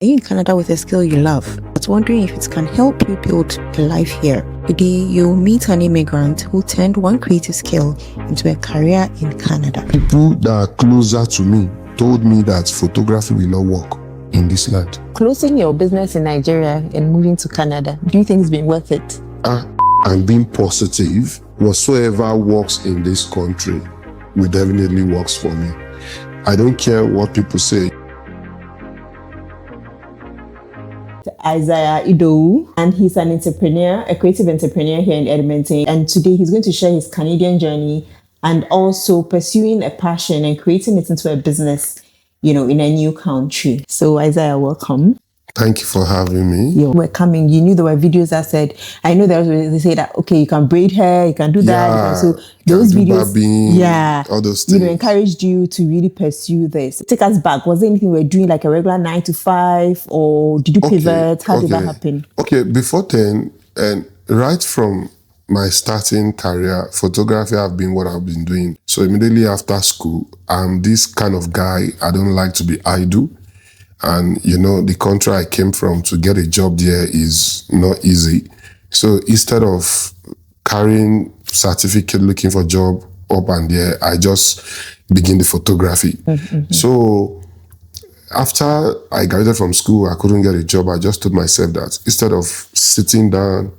Are you in Canada with a skill you love, but wondering if it can help you build a life here? Today, you'll meet an immigrant who turned one creative skill into a career in Canada. People that are closer to me told me that photography will not work in this land. Closing your business in Nigeria and moving to Canada, do you think it's been worth it? I'm being positive. Whatsoever works in this country will definitely works for me. I don't care what people say. Isaiah Idowu, and he's an entrepreneur, a creative entrepreneur here in Edmonton. And today he's going to share his Canadian journey and also pursuing a passion and creating it into a business, in a new country. So Isaiah, welcome. Thank you for having me. You were coming, you knew there were videos that said, I know they say that, okay, you can braid hair, you can do that. So those videos, barbing, all those things. Encouraged you to really pursue this. Take us back. Was there anything you were doing like a regular 9 to 5 or did you pivot? How did that happen? Okay, before then, and right from my starting career, photography have been what I've been doing. So immediately after school, I'm this kind of guy. I don't like to be idle. And, the country I came from, to get a job there is not easy. So instead of carrying certificate, looking for job up and there, I just begin the photography. Mm-hmm. So after I graduated from school, I couldn't get a job. I just told myself that instead of sitting down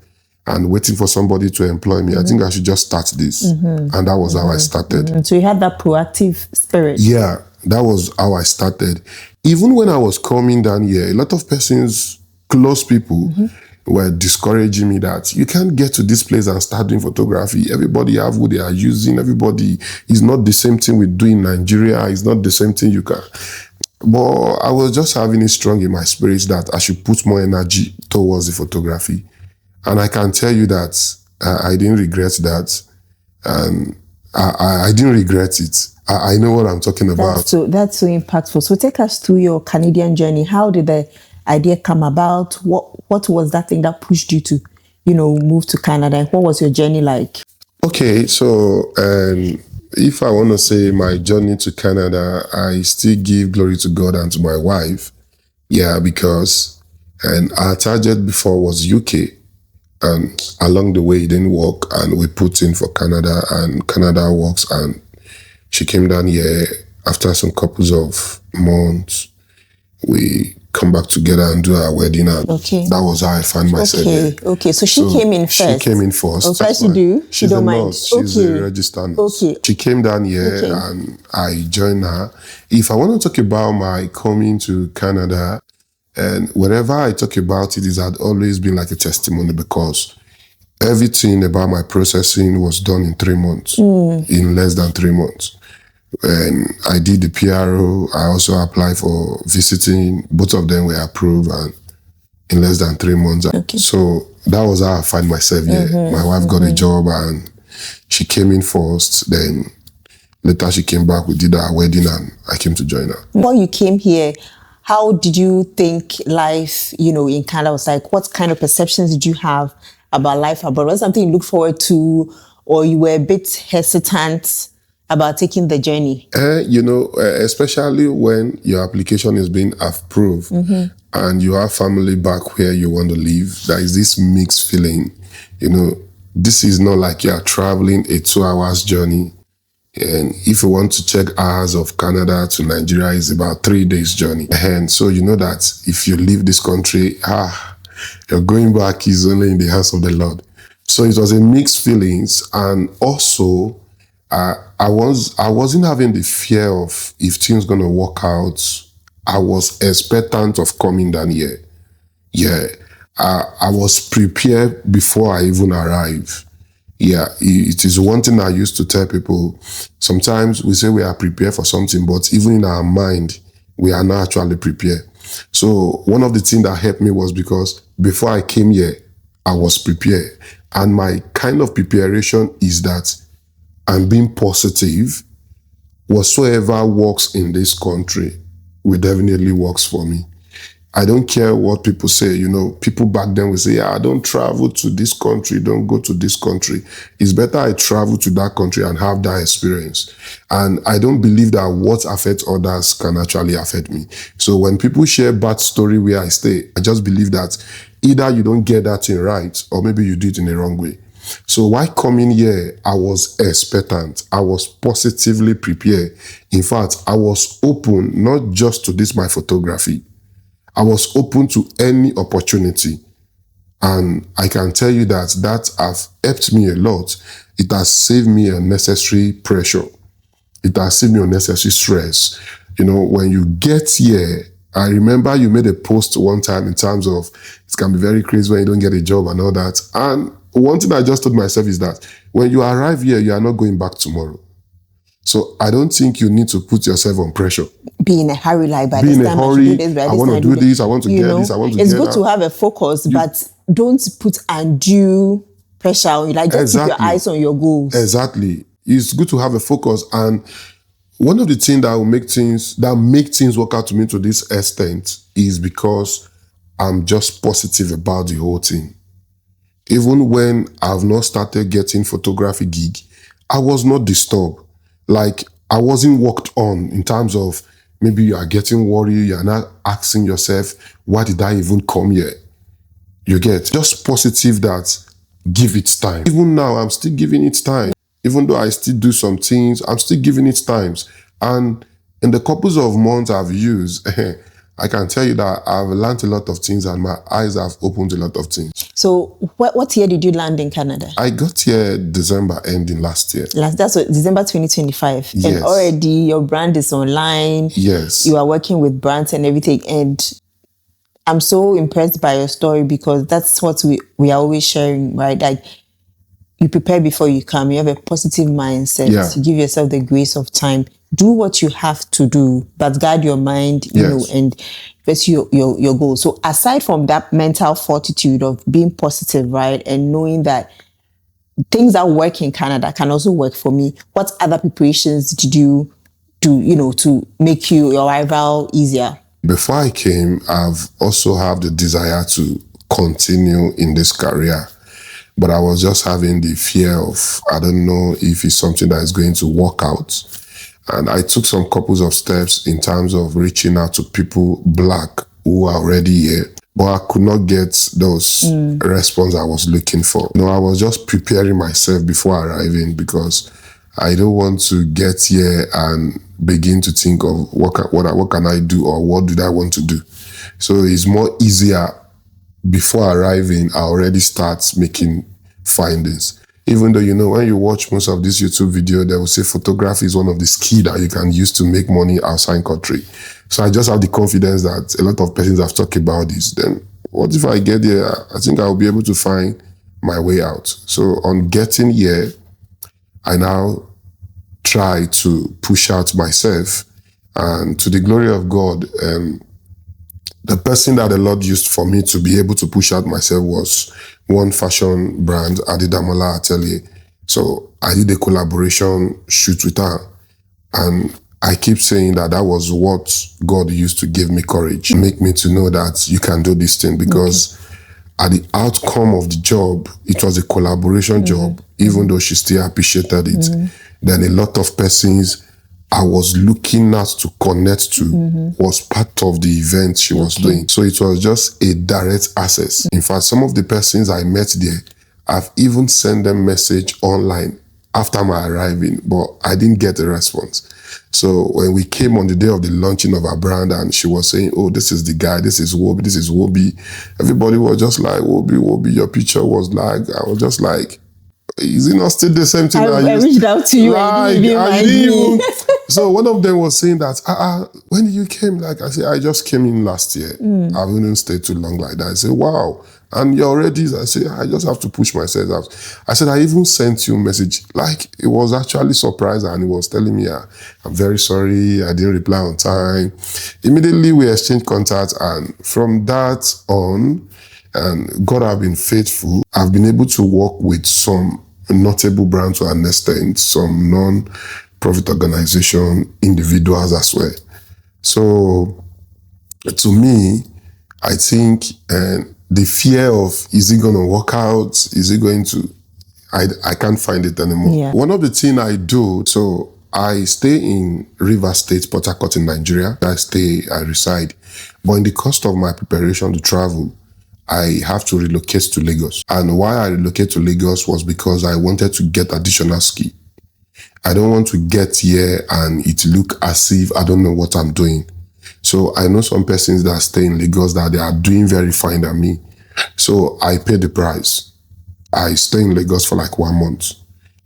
and waiting for somebody to employ me, I think I should just start this. Mm-hmm. And that was how I started. Mm-hmm. So you had that proactive spirit. Yeah, that was how I started. Even when I was coming down here, a lot of persons, close people, were discouraging me that you can't get to this place and start doing photography. Everybody have what they are using. Everybody is not the same thing we do in Nigeria. It's not the same thing you can. But I was just having it strong in my spirit that I should put more energy towards the photography. And I can tell you that I didn't regret that. And I didn't regret it. I know what I'm talking about. That's so impactful. So take us through your Canadian journey. How did the idea come about? What was that thing that pushed you to, move to Canada? And what was your journey like? Okay, so if I want to say my journey to Canada, I still give glory to God and to my wife. Yeah, because our target before was UK. And along the way, it didn't work. And we put in for Canada, and Canada works. And she came down here after some couples of months. We come back together and do our wedding. And that was how I found myself here. Okay. So she came in first. She came in first. Okay, she do? She don't mind. She's a registered nurse. Okay. She came down here and I joined her. If I want to talk about my coming to Canada, and wherever I talk about it, had always been like a testimony because everything about my processing was done in 3 months, in less than 3 months. And I did the PRO. I also applied for visiting. Both of them were approved and in less than 3 months. Okay. So that was how I found myself here. My wife got a job and she came in first. Then later she came back. We did our wedding and I came to join her. Before you came here, how did you think life, in Canada was like? What kind of perceptions did you have about life abroad? Was it something you looked forward to, or you were a bit hesitant about taking the journey? Especially when your application is being approved and you have family back where you want to live, there is this mixed feeling. This is not like you are traveling a 2 hours journey. And if you want to check hours of Canada to Nigeria, it's about 3 days journey. And so you know that if you leave this country, you're going back is only in the hands of the Lord. So it was a mixed feelings. And also, I wasn't having the fear of if things going to work out. I was expectant of coming down here. Yeah, I was prepared before I even arrived. Yeah, it is one thing I used to tell people. Sometimes we say we are prepared for something, but even in our mind, we are not actually prepared. So one of the things that helped me was because before I came here, I was prepared. And my kind of preparation is that I'm being positive. Whatsoever works in this country will definitely works for me. I don't care what people say. You know, people back then will say, yeah, don't travel to this country, don't go to this country. It's better I travel to that country and have that experience. And I don't believe that what affects others can actually affect me. So when people share bad story where I stay, I just believe that either you don't get that thing right, or maybe you do it in the wrong way. So while coming here, I was expectant. I was positively prepared. In fact, I was open, not just to this, my photography. I was open to any opportunity. And I can tell you that has helped me a lot. It has saved me unnecessary pressure. It has saved me unnecessary stress. You know, when you get here, I remember you made a post one time in terms of it can be very crazy when you don't get a job and all that. And one thing I just told myself is that when you arrive here, you are not going back tomorrow. So I don't think you need to put yourself on pressure. Be in a hurry, like by Be this in a time hurry. I should do this, by I this want to time do this. this. I want to get this. I want to it's get good that. to have a focus, but don't put undue pressure on you. Like just keep your eyes on your goals. Exactly. It's good to have a focus. And one of the things that will make things work out to me to this extent is because I'm just positive about the whole thing. Even when I've not started getting photography gig, I was not disturbed. Like I wasn't worked on in terms of maybe you are getting worried, you're not asking yourself, why did I even come here? You get just positive that give it time. Even now, I'm still giving it time. Even though I still do some things, I'm still giving it times. And in the couples of months I've used, I can tell you that I've learned a lot of things and my eyes have opened a lot of things. So what year did you land in Canada? I got here December ending last year. That's what, December 2025. Yes. And already your brand is online. Yes. You are working with brands and everything. And I'm so impressed by your story because that's what we are always sharing, right? Like you prepare before you come. You have a positive mindset. Yeah. You give yourself the grace of time. Do what you have to do, but guard your mind, you know, and pursue your goals. So aside from that mental fortitude of being positive, right, and knowing that things that work in Canada can also work for me, what other preparations did you do, you know, to make your arrival easier? Before I came, I've also had the desire to continue in this career. But I was just having the fear of, I don't know if it's something that is going to work out. And I took some couples of steps in terms of reaching out to people black who are already here. But I could not get those response I was looking for. You know, I was just preparing myself before arriving because I don't want to get here and begin to think of what can I do or what did I want to do. So it's more easier before arriving, I already start making findings. Even though, you know, when you watch most of this YouTube video, they will say photography is one of the skills that you can use to make money outside country. So I just have the confidence that a lot of persons have talked about this. Then what if I get there? I think I'll be able to find my way out. So on getting here, I now try to push out myself. And to the glory of God, the person that the Lord used for me to be able to push out myself was one fashion brand, Adidamola Atelier. So I did a collaboration shoot with her. And I keep saying that was what God used to give me courage, make me to know that you can do this thing. Because at the outcome of the job, it was a collaboration job, even though she still appreciated it. Then a lot of persons I was looking at to connect to was part of the event she was doing. So it was just a direct access. In fact, some of the persons I met there, I've even sent them message online after my arriving, but I didn't get a response. So when we came on the day of the launching of our brand and she was saying, oh, this is the guy, this is Wobi, this is Wobi. Everybody was just like, Wobi, your picture was like, I was just like, is it not still the same thing? I reached out to you like, and you didn't So one of them was saying that, when you came, like I said, I just came in last year. I wouldn't stay too long like that. I said, wow. And you're already, I said, I just have to push myself out. I said, I even sent you a message. Like, it was actually surprised and he was telling me, I'm very sorry, I didn't reply on time. Immediately we exchanged contact, and from that on, and God have been faithful, I've been able to work with some notable brands to an extent, some non-profit organization, individuals as well. So to me, I think the fear of, is it going to work out? Is it going to, I can't find it anymore. Yeah. One of the things I do, so I stay in River State, Port Harcourt in Nigeria. I reside. But in the course of my preparation to travel, I have to relocate to Lagos. And why I relocated to Lagos was because I wanted to get additional skill. I don't want to get here and it look as if I don't know what I'm doing. So I know some persons that stay in Lagos that they are doing very fine than me. So I pay the price. I stay in Lagos for like 1 month.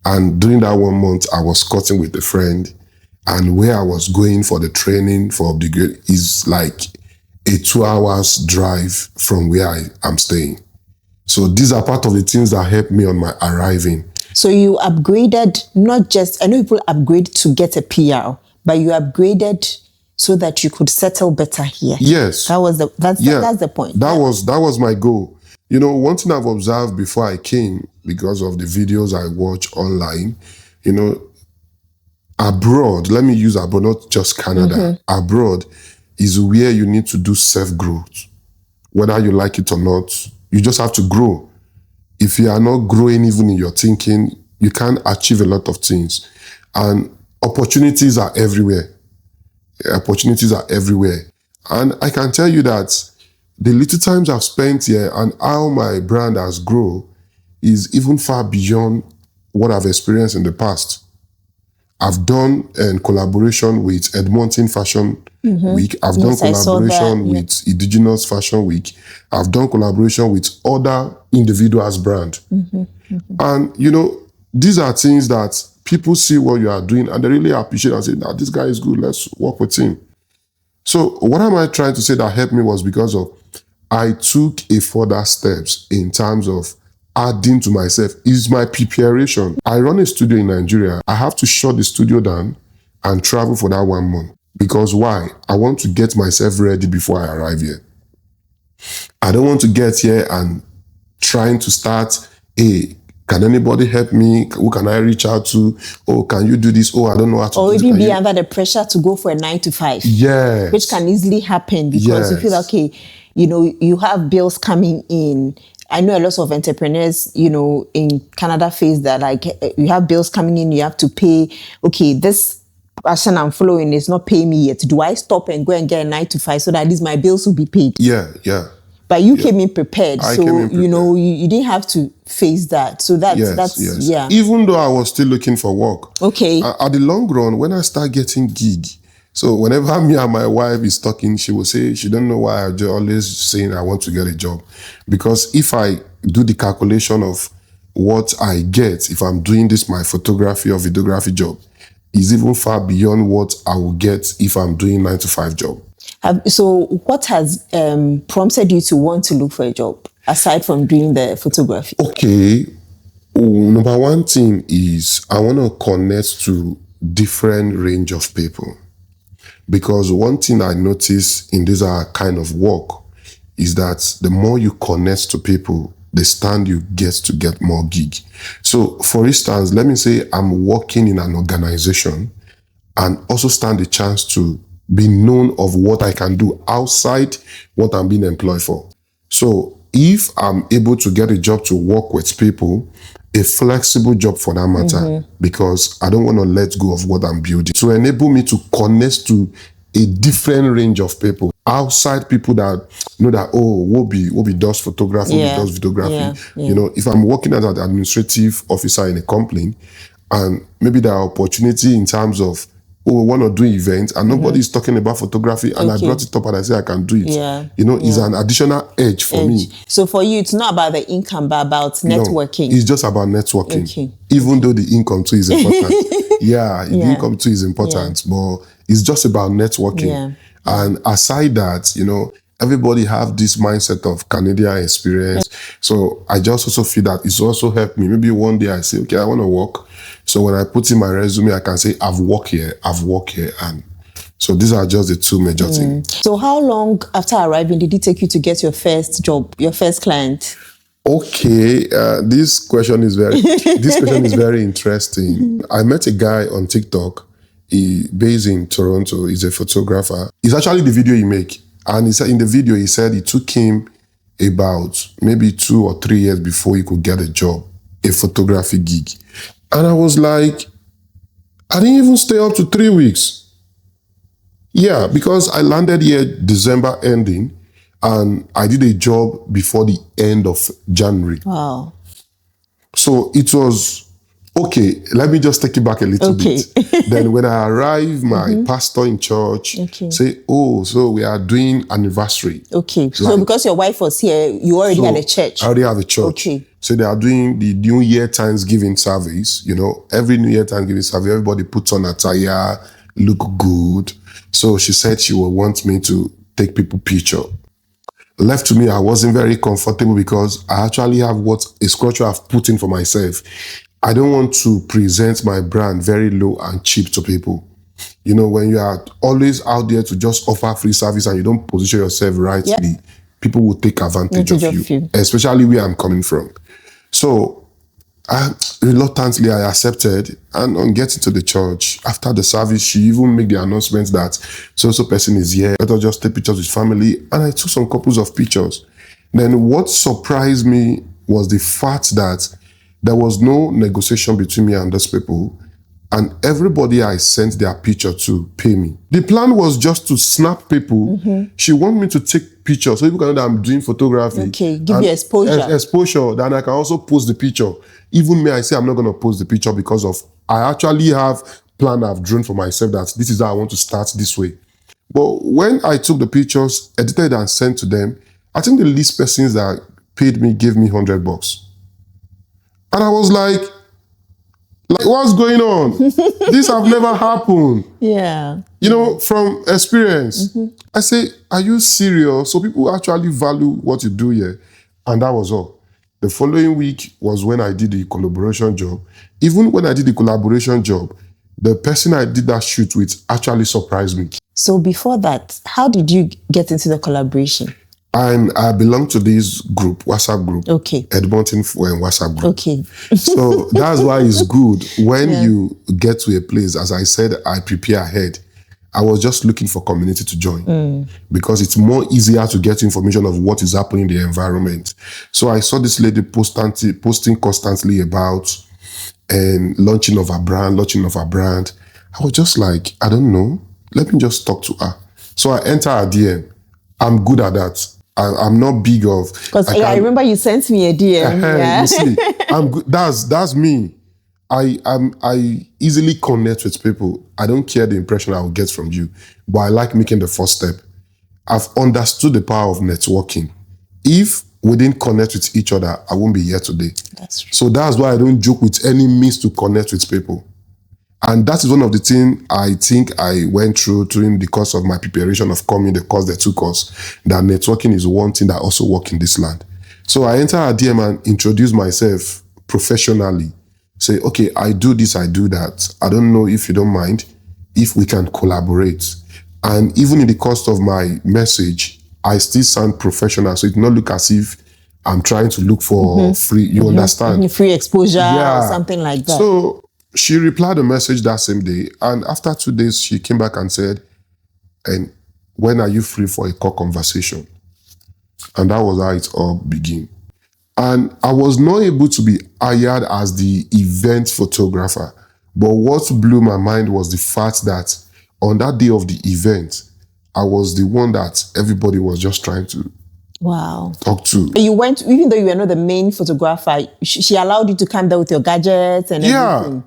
And during that 1 month, I was cutting with a friend. And where I was going for the training for upgrade is like a 2 hours drive from where I am staying. So these are part of the things that helped me on my arriving. So you upgraded, not just, I know people upgrade to get a PR, but you upgraded so that you could settle better here. Yes. That's the point. That was my goal. You know, one thing I've observed before I came, because of the videos I watch online, you know, abroad, let me use abroad, not just Canada. Abroad is where you need to do self-growth. Whether you like it or not, you just have to grow. If you are not growing even in your thinking, you can't achieve a lot of things. And opportunities are everywhere. Opportunities are everywhere. And I can tell you that the little times I've spent here and how my brand has grown is even far beyond what I've experienced in the past. I've done a collaboration with Edmonton Fashion Week. I've done collaboration with Indigenous Fashion Week. I've done collaboration with other individuals' brand. And, you know, these are things that people see what you are doing and they really appreciate and say, nah, this guy is good, let's work with him. So what am I trying to say that helped me was because of I took a further steps in terms of adding to myself. Is my preparation. I run a studio in Nigeria. I have to shut the studio down and travel for that 1 month. Because why? I want to get myself ready before I arrive here. I don't want to get here and trying to start, hey, can anybody help me? Who can I reach out to? Oh, can you do this? Oh, I don't know how to do this. Or even be under the pressure to go for a 9 to 5. Yes. Which can easily happen because you feel, okay, you know, you have bills coming in. I know a lot of entrepreneurs, you know, in Canada face that, like, you have bills coming in, you have to pay, okay, this person I'm following is not paying me yet. Do I stop and go and get a 9 to 5 so that at least my bills will be paid? Yeah. But you came in prepared. I came in prepared. You know, you didn't have to face that. So that's yeah. Even though I was still looking for work. Okay. At the long run, when I start getting gig, so whenever me and my wife is talking, she will say, she don't know why I'm always saying I want to get a job. Because if I do the calculation of what I get, if I'm doing this, my photography or videography job, is even far beyond what I will get if I'm doing 9 to 5 job. So what has prompted you to want to look for a job aside from doing the photography? Okay. Number one thing is I want to connect to different range of people. Because one thing I notice in this kind of work is that the more you connect to people, the stand you get more gig. So for instance, let me say I'm working in an organization and also stand a chance to be known of what I can do outside what I'm being employed for. So if I'm able to get a job to work with people, a flexible job for that matter, because I don't want to let go of what I'm building. To enable me to connect to a different range of people, outside people that know that, oh, Wobi does photography, Wobi does videography. You know, if I'm working as an administrative officer in a company, and maybe there are opportunity in terms of, oh, we want to do events and nobody's talking about photography and I brought it up and I say I can do it. You know, it's an additional edge for me. So for you, it's not about the income, but about networking. No, it's just about networking. Even though the income too is important. The income too is important, but it's just about networking. And aside that, you know, everybody have this mindset of Canadian experience. So I just also feel that it's also helped me. Maybe one day I say, okay, I want to work. So when I put in my resume, I can say, I've worked here. And so these are just the two major things. So how long after arriving did it take you to get your first job, your first client? Okay, this question is very interesting. I met a guy on TikTok. He based in Toronto. He's a photographer. It's actually the video you make. And he said in the video, he said it took him about maybe 2 or 3 years before he could get a job, a photography gig. And I was like, I didn't even stay up to 3 weeks. Yeah, because I landed here December ending, and I did a job before the end of January. Wow. So it was, okay, let me just take it back a little bit. Then when I arrived, my pastor in church say, oh, so we are doing anniversary. Okay. So because your wife was here, you already had a church. I already have a church. Okay. So they are doing the New Year Thanksgiving service. You know, every New Year Thanksgiving service, everybody puts on attire, look good. So she said she would want me to take people picture. Left to me, I wasn't very comfortable because I actually have what a sculpture I've put in for myself. I don't want to present my brand very low and cheap to people. You know, when you are always out there to just offer free service and you don't position yourself rightly, people will take advantage of you, especially where I'm coming from. So reluctantly, I accepted. And on getting to the church, after the service, she even made the announcement that so-so person is here. Let us just take pictures with family. And I took some couples of pictures. Then what surprised me was the fact that there was no negotiation between me and those people. And everybody I sent their picture to pay me. The plan was just to snap people. She wanted me to take pictures so people can know that I'm doing photography. Okay, give you exposure. Exposure. Then I can also post the picture. Even me, I say I'm not going to post the picture because of, I actually have plan I've drawn for myself that this is how I want to start this way. But when I took the pictures, edited and sent to them, I think the least persons that paid me gave me $100. And I was like, what's going on? This have never happened. Yeah. You know, from experience. I say, are you serious? So people actually value what you do here. And that was all. The following week was when I did the collaboration job. Even when I did the collaboration job, the person I did that shoot with actually surprised me. So before that, how did you get into the collaboration? I belong to this group, WhatsApp group. Okay. Edmonton WhatsApp group. Okay. So that's why it's good when you get to a place. As I said, I prepare ahead. I was just looking for community to join because it's more easier to get information of what is happening in the environment. So I saw this lady posting constantly about launching of a brand. I was just like, I don't know. Let me just talk to her. So I enter her DM. I'm good at that. I'm not big of... Because I remember you sent me a DM. You see, I'm good. That's me. I easily connect with people. I don't care the impression I will get from you, but I like making the first step. I've understood the power of networking. If we didn't connect with each other, I won't be here today. That's true. So that's why I don't joke with any means to connect with people. And that is one of the things I think I went through during the course of my preparation of coming, the course they took us, that networking is one thing that also works in this land. So I enter a DM and introduce myself professionally. Say, okay, I do this, I do that. I don't know if you don't mind, if we can collaborate. And even in the course of my message, I still sound professional. So it not look as if I'm trying to look for free, you understand? Free exposure or something like that. So she replied a message that same day. And after 2 days, she came back and said, and when are you free for a call conversation? And that was how it all began. And I was not able to be hired as the event photographer. But what blew my mind was the fact that on that day of the event, I was the one that everybody was just trying to talk to. You went, even though you were not the main photographer, she allowed you to come there with your gadgets and everything.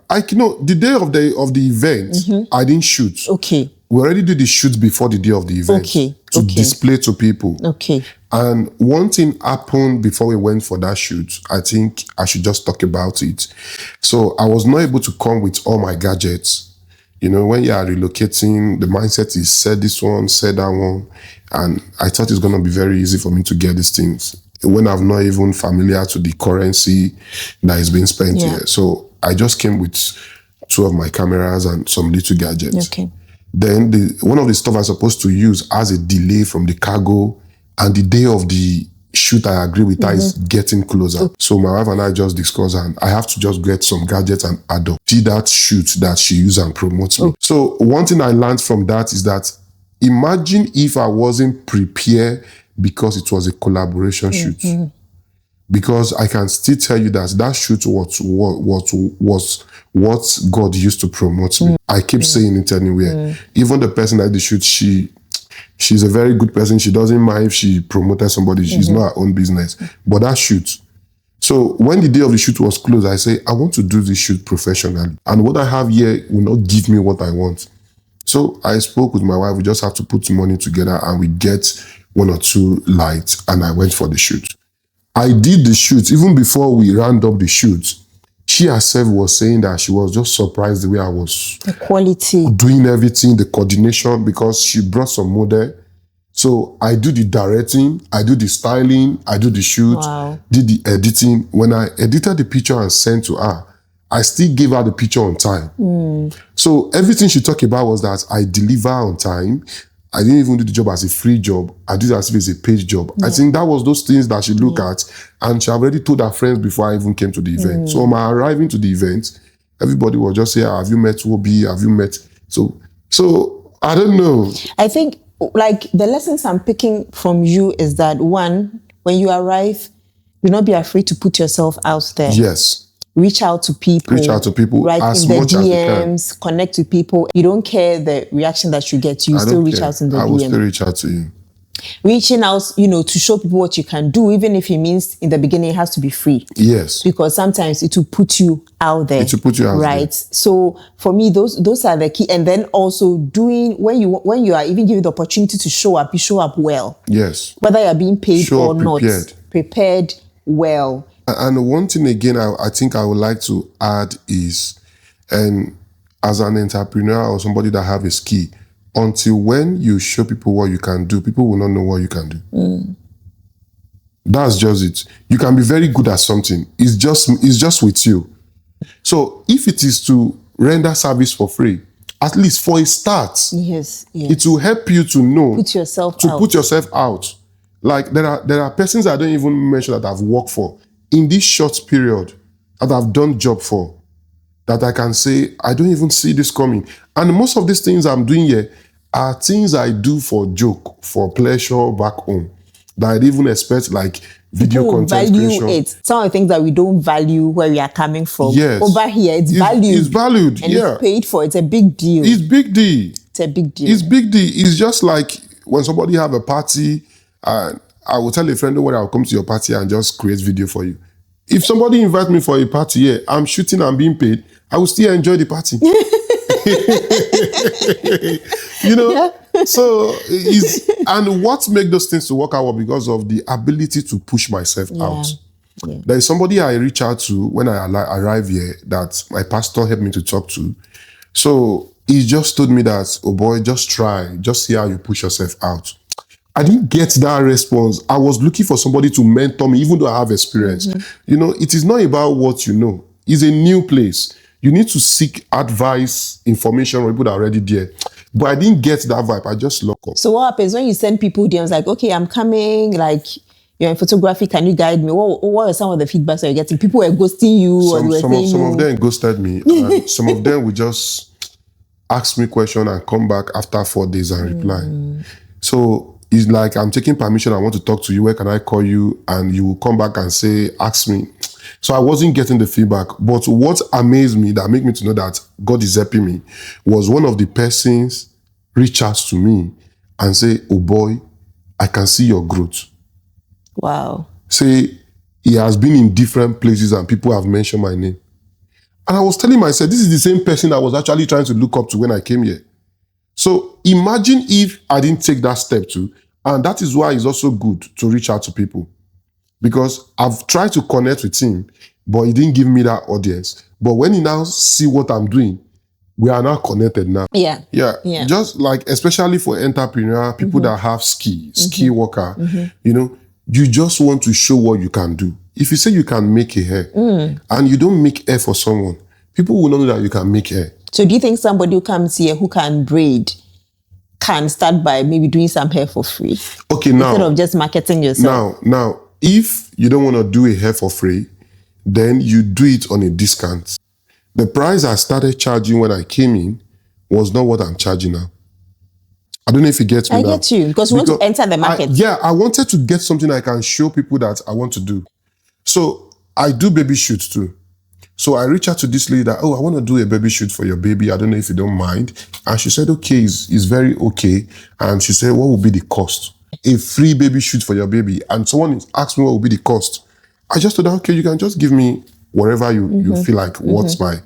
The day of the event, I didn't shoot. Okay. We already did the shoot before the day of the event to display to people. Okay. And one thing happened before we went for that shoot. I think I should just talk about it. So I was not able to come with all my gadgets. You know, when you are relocating, the mindset is said this one, said that one. And I thought it's going to be very easy for me to get these things when I'm not even familiar to the currency that is being spent here. So I just came with 2 of my cameras and some little gadgets. Okay. Then one of the stuff I'm supposed to use has a delay from the cargo, and the day of the shoot I agree with her is getting closer. So my wife and I just discussed, and I have to just get some gadgets and add up. See that shoot that she uses and promotes me. So one thing I learned from that is that imagine if I wasn't prepared because it was a collaboration shoot. Because I can still tell you that that shoot was what God used to promote me. I keep saying it anywhere. Even the person at the shoot, she's a very good person. She doesn't mind if she promoted somebody. She's not her own business. But that shoot. So when the day of the shoot was closed, I say, I want to do this shoot professionally. And what I have here will not give me what I want. So I spoke with my wife. We just have to put money together and we get 1 or 2 lights. And I went for the shoot. I did the shoot. Even before we round up the shoot, she herself was saying that she was just surprised the way I was. The quality. Doing everything, the coordination, because she brought some model. So I do the directing, I do the styling, I do the shoot, did the editing. When I edited the picture and sent to her, I still gave her the picture on time. So everything she talked about was that I deliver on time. I didn't even do the job as a free job. I did it as if it's a paid job. I think that was those things that she looked at, and she already told her friends before I even came to the event. So on my arriving to the event, everybody was just saying, have you met Obi? Have you met? So I don't know. I think like the lessons I'm picking from you is that, one, when you arrive, do not be afraid to put yourself out there. Yes. Reach out to people. Right, as in the much DMs, as connect with people. You don't care the reaction that you get. You still reach out in the DM. I will still reach out to you. Reaching out, to show people what you can do, even if it means in the beginning it has to be free. Yes. Because sometimes it will put you out there. It will put you out there. Right. So for me, those are the key. And then also doing, when you are even given the opportunity to show up, you show up well. Yes. Whether you're being paid or not. Prepared well. And one thing again, I think I would like to add is, and as an entrepreneur or somebody that have a skill, until when you show people what you can do, people will not know what you can do. That's just it. You can be very good at something. It's just with you. So if it is to render service for free, at least for a start, yes. It will help you to know put yourself out. Like there are persons I don't even mention that I've worked for in this short period that I've done job for, that I can say, I don't even see this coming. And most of these things I'm doing here are things I do for joke, for pleasure back home, that I didn't even expect, like video content creation. It. Some of the things that we don't value where we are coming from. Yes. Over here, it's valued. It's valued, and it's paid for. It's a big deal. It's big deal. It's a big deal. It's big deal. It's just like when somebody have a party, I will tell a friend, don't worry, I'll come to your party and just create video for you. If somebody invite me for a party here, I'm shooting and being paid, I will still enjoy the party. So and what make those things to work out was because of the ability to push myself out. Yeah. There is somebody I reach out to when I arrive here that my pastor helped me to talk to. So he just told me that, oh boy, just try, just see how you push yourself out. I didn't get that response. I was looking for somebody to mentor me, even though I have experience. It is not about what you know. It's a new place. You need to seek advice, information from people that are already there. But I didn't get that vibe. I just locked up. So what happens when you send people DMs like, okay, I'm coming, like, you're in photography, can you guide me? What are some of the feedbacks that you're getting? People were ghosting you? Some of them ghosted me. And some of them would just ask me questions and come back after 4 days and reply. So it's like, I'm taking permission, I want to talk to you, where can I call you? And you will come back and say, ask me. So I wasn't getting the feedback. But what amazed me, that made me to know that God is helping me, was one of the persons reach out to me and say, oh boy, I can see your growth. Wow. Say, he has been in different places and people have mentioned my name. And I was telling myself, this is the same person I was actually trying to look up to when I came here. So imagine if I didn't take that step too. And that is why it's also good to reach out to people. Because I've tried to connect with him, but he didn't give me that audience. But when he now see what I'm doing, we are now connected now. Yeah. Just like, especially for entrepreneur, people that have skill worker, you just want to show what you can do. If you say you can make a hair and you don't make hair for someone, people will know that you can make hair. So do you think somebody who comes here who can braid can start by maybe doing some hair for free? Okay, now. Instead of just marketing yourself. Now, if you don't want to do a hair for free, then you do it on a discount. The price I started charging when I came in was not what I'm charging now. I don't know if you get me I now. get you, because you want to enter the market. I wanted to get something I can show people that I want to do. So I do baby shoots too. So I reached out to this lady that, I want to do a baby shoot for your baby. I don't know if you don't mind. And she said, okay, it's very okay. And she said, what will be the cost? A free baby shoot for your baby. And someone asked me what will be the cost. I just told her, okay, you can just give me whatever you feel like, what's my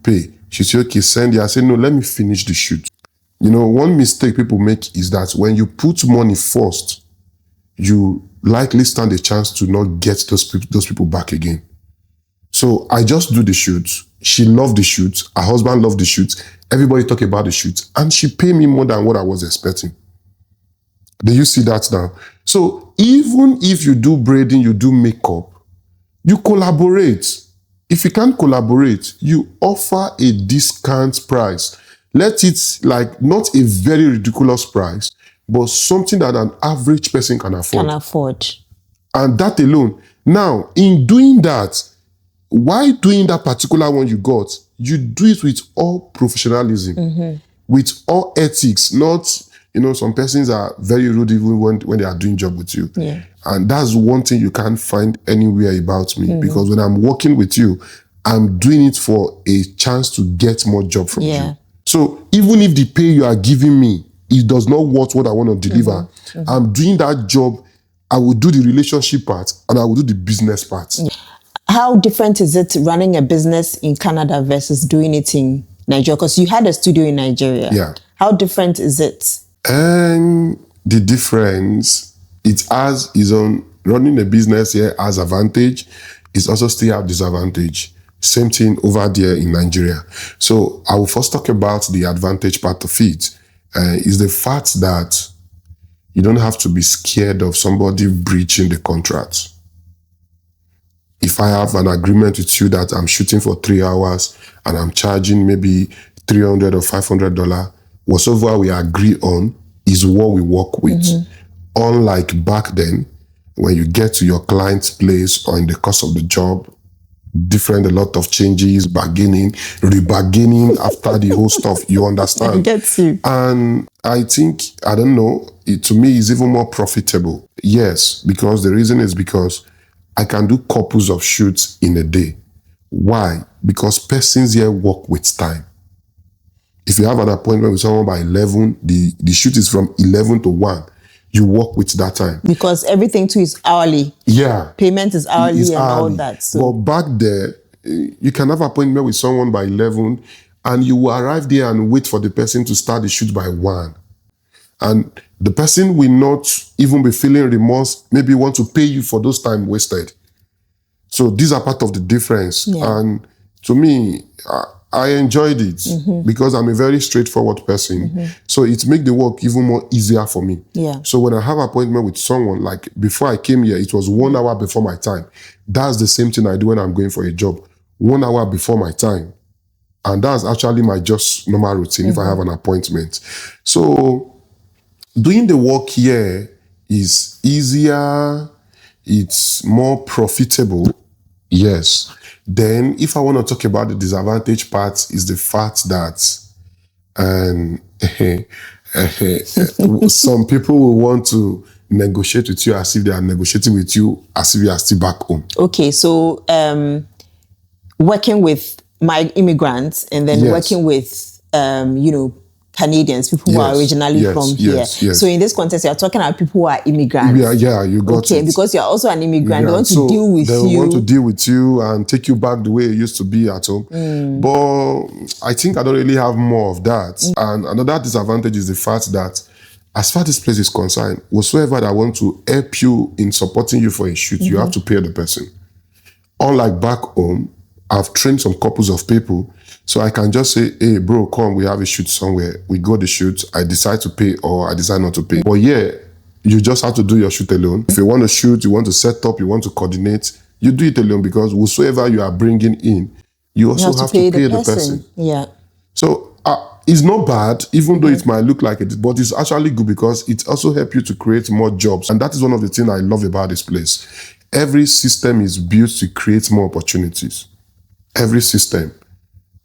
pay. She said, okay, send it. I said, no, let me finish the shoot. You know, one mistake people make is that when you put money first, you likely stand a chance to not get those people back again. So I just do the shoot. She loved the shoot. Her husband loved the shoot. Everybody talk about the shoot. And she paid me more than what I was expecting. Do you see that now? So even if you do braiding, you do makeup, you collaborate. If you can't collaborate, you offer a discount price. Let it like not a very ridiculous price, but something that an average person can afford. And that alone. Now, in doing that, why doing that particular one you got, you do it with all professionalism, with all ethics, not, some persons are very rude even when they are doing job with you. Yeah. And that's one thing you can't find anywhere about me, because when I'm working with you, I'm doing it for a chance to get more job from you. So even if the pay you are giving me, it does not worth what I want to deliver, I'm doing that job. I will do the relationship part and I will do the business part. How different is it running a business in Canada versus doing it in Nigeria? Because you had a studio in Nigeria. Yeah. How different is it? The difference, it has its own. Running a business here has advantage. It's also still have disadvantage. Same thing over there in Nigeria. So I will first talk about the advantage part of it. Is the fact that you don't have to be scared of somebody breaching the contract. If I have an agreement with you that I'm shooting for 3 hours and I'm charging maybe $300 or $500, whatever we agree on is what we work with. Unlike back then, when you get to your client's place or in the course of the job, a lot of changes, bargaining, rebargaining after the whole stuff, you understand? I get you. And I think, I don't know, to me is even more profitable. Yes, because the reason is because I can do couples of shoots in a day. Why? Because persons here work with time. If you have an appointment with someone by 11, the shoot is from 11 to 1. You work with that time. Because everything too is hourly. Yeah. Payment is hourly and all that. So. But back there, you can have an appointment with someone by 11 and you will arrive there and wait for the person to start the shoot by 1. And the person will not even be feeling remorse, maybe want to pay you for those time wasted. So these are part of the difference. Yeah. And to me, I enjoyed it because I'm a very straightforward person. So it makes the work even more easier for me. Yeah. So when I have an appointment with someone, like before I came here, it was 1 hour before my time. That's the same thing I do when I'm going for a job. 1 hour before my time. And that's actually my just normal routine if I have an appointment. So doing the work here is easier, it's more profitable, yes. Then if I want to talk about the disadvantage part, is the fact that some people will want to negotiate with you as if they are negotiating with you as if you are still back home. Okay, so working with my immigrants and then working with, Canadians, people who are originally from here. So in this context, you're talking about people who are immigrants. Yeah, you got it. Okay, because you're also an immigrant. They want to deal with you. They want to deal with you and take you back the way it used to be at home. But I think I don't really have more of that. And another disadvantage is the fact that as far as this place is concerned, whatsoever that want to help you in supporting you for a shoot, you have to pay the person. Unlike back home, I've trained some couples of people, so I can just say, hey, bro, come, we have a shoot somewhere. We go the shoot, I decide to pay or I decide not to pay. But yeah, you just have to do your shoot alone. If you want to shoot, you want to set up, you want to coordinate, you do it alone because whatsoever you are bringing in, you also have to pay the person. Yeah. So it's not bad, even though it might look like it, but it's actually good because it also helps you to create more jobs. And that is one of the things I love about this place. Every system is built to create more opportunities. Every system.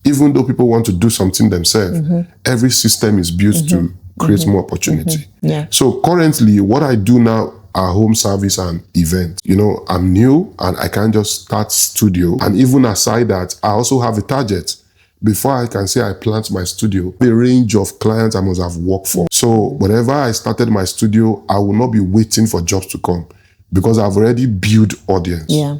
Even though people want to do something themselves, every system is built to creates more opportunity. Yeah. So currently, what I do now are home service and event. You know, I'm new and I can't just start studio. And even aside that, I also have a target. Before I can say I plant my studio, the range of clients I must have worked for. So whenever I started my studio, I will not be waiting for jobs to come because I've already built audience. Yeah.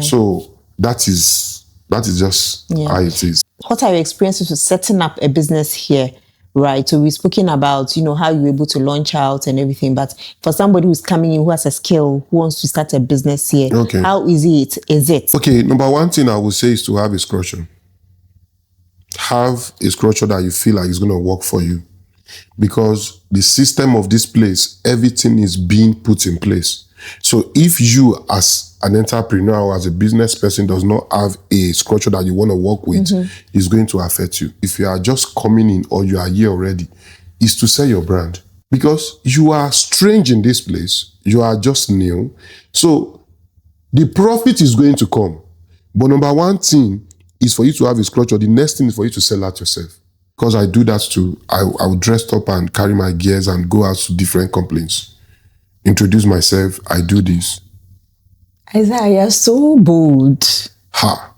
So that is just how it is. What are your experiences with setting up a business here? Right. So we've spoken about, how you're able to launch out and everything. But for somebody who's coming in, who has a skill, who wants to start a business here, how easy is it? Okay. Number one thing I would say is to have a structure. Have a structure that you feel like is going to work for you. Because the system of this place, everything is being put in place. So if you as an entrepreneur or as a business person does not have a structure that you want to work with, it's going to affect you. If you are just coming in or you are here already, is to sell your brand. Because you are strange in this place. You are just new. So the profit is going to come. But number one thing is for you to have a structure. The next thing is for you to sell out yourself. Because I do that too. I would dress up and carry my gears and go out to different companies. Introduce myself. I do this. Isaiah, you're so bold. Ha.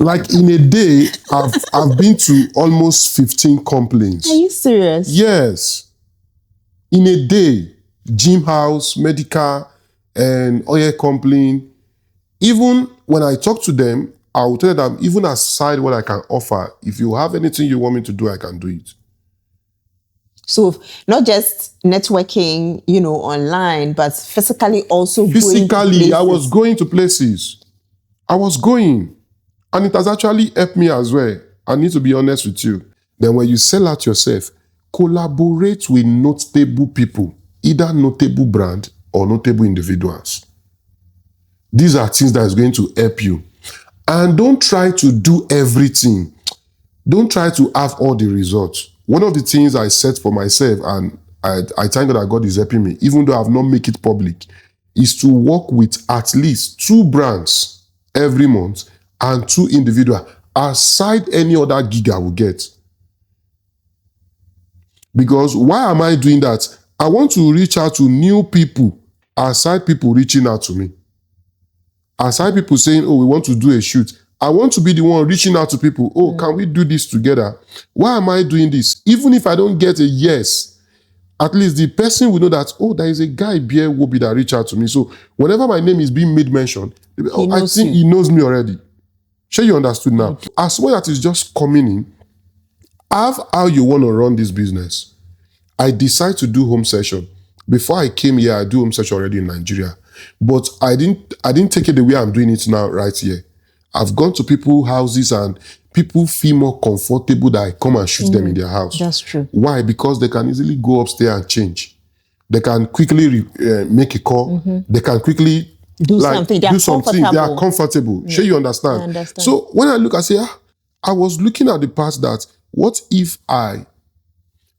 Like in a day, I've been to almost 15 complaints. Are you serious? Yes. In a day, gym house, medical, and oil complaint. Even when I talk to them, I will tell them, even aside what I can offer, if you have anything you want me to do, I can do it. So not just networking, online, but physically also Physically, I was going to places. I was going. And it has actually helped me as well. I need to be honest with you. Then when you sell out yourself, collaborate with notable people, either notable brand or notable individuals. These are things that is going to help you. And don't try to do everything. Don't try to have all the results. One of the things I set for myself, and I thank God that God is helping me, even though I have not made it public, is to work with at least 2 brands every month and 2 individuals, aside any other gig I will get. Because why am I doing that? I want to reach out to new people, aside people reaching out to me. Aside people saying, oh, we want to do a shoot. I want to be the one reaching out to people. Oh, can we do this together? Why am I doing this? Even if I don't get a yes, at least the person will know that, oh, there is a guy, Pierre Wobi, that reached out to me. So whenever my name is being made mention, I think he knows me already. Sure, you understood now. As well as it's just coming in, have how you want to run this business. I decide to do home session. Before I came here, I do home session already in Nigeria. But I didn't take it the way I'm doing it now right here. I've gone to people's houses and people feel more comfortable that I come and shoot them in their house. That's true. Why? Because they can easily go upstairs and change. They can quickly make a call. They can quickly do something. They are comfortable. Yeah. Sure, you understand? I understand. So when I look, I say, I was looking at the past that, what if I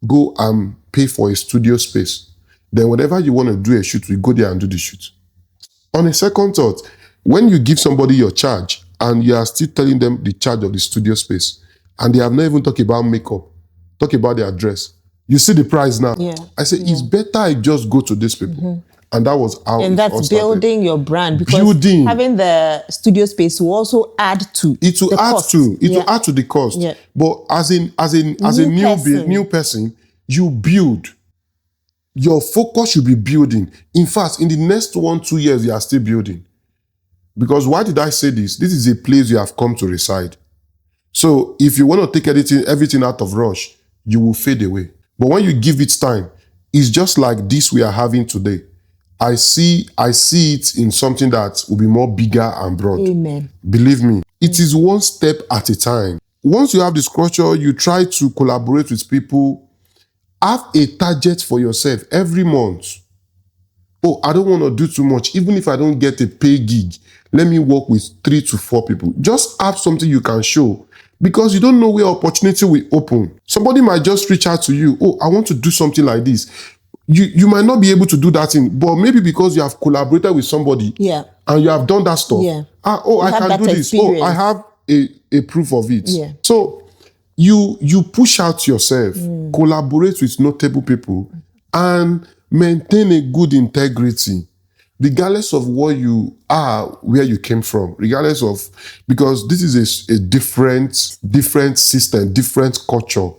go and pay for a studio space? Then whenever you want to do a shoot, we go there and do the shoot. On a second thought, when you give somebody your charge and you are still telling them the charge of the studio space, and they have not even talked about makeup, talk about their dress, you see the price now. Yeah. I say, it's better I just go to these people. And that was how and that's building your brand, because having the studio space will also add to it will add cost. Will add to the cost. Yeah. But as a new person, you build. Your focus should be building. In fact, in the next 1-2 years, you are still building. Because why did I say this? This is a place you have come to reside. So if you want to take everything out of rush, you will fade away. But when you give it time, it's just like this we are having today. I see it in something that will be more bigger and broad. Amen. Believe me, it is one step at a time. Once you have the structure, you try to collaborate with people. Have a target for yourself every month. Oh, I don't want to do too much. Even if I don't get a pay gig, let me work with 3 to 4 people. Just have something you can show, because you don't know where opportunity will open. Somebody might just reach out to you. Oh, I want to do something like this. You might not be able to do that thing, but maybe because you have collaborated with somebody and you have done that stuff. Yeah. I can do this. Oh, I have a proof of it. Yeah. So you push out yourself, collaborate with notable people, and maintain a good integrity, regardless of what you are, where you came from, regardless of, because this is a different system, different culture.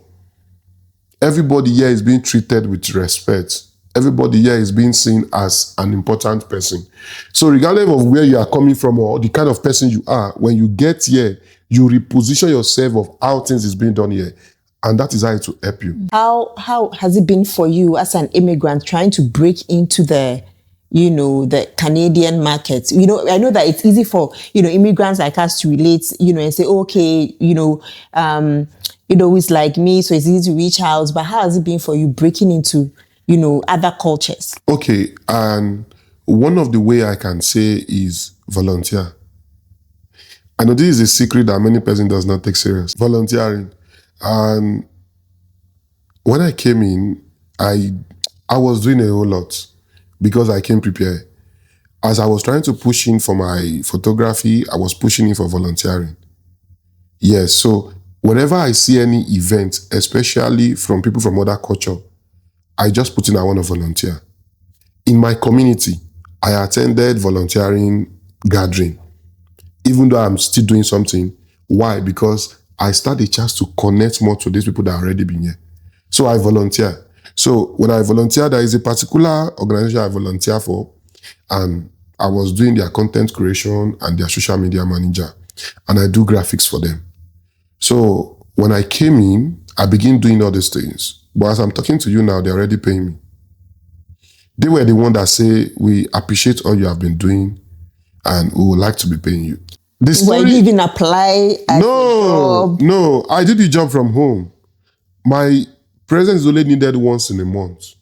Everybody here is being treated with respect. Everybody here is being seen as an important person. So regardless of where you are coming from or the kind of person you are, when you get here, you reposition yourself of how things is being done here. And that is how it will help you. How has it been for you as an immigrant trying to break into the Canadian market? I know that it's easy for, immigrants like us to relate, and say, okay, it's like me, so it's easy to reach out. But how has it been for you breaking into, other cultures? Okay, and one of the way I can say is volunteer. I know this is a secret that many person does not take serious. Volunteering. And when I came in, I was doing a whole lot because I came prepared. As I was trying to push in for my photography, I was pushing in for volunteering. Yes, so whenever I see any event, especially from people from other culture, I just put in I want to volunteer. In my community, I attended volunteering gathering, even though I'm still doing something. Why? Because I started a chance to connect more to these people that already been here. So I volunteer. So when I volunteer, there is a particular organization I volunteer for, and I was doing their content creation and their social media manager, and I do graphics for them. So when I came in, I began doing all these things. But as I'm talking to you now, they're already paying me. They were the one that say, we appreciate all you have been doing and we would like to be paying you. Were you even apply as a job? No, I did the job from home. My presence is only needed once in a month.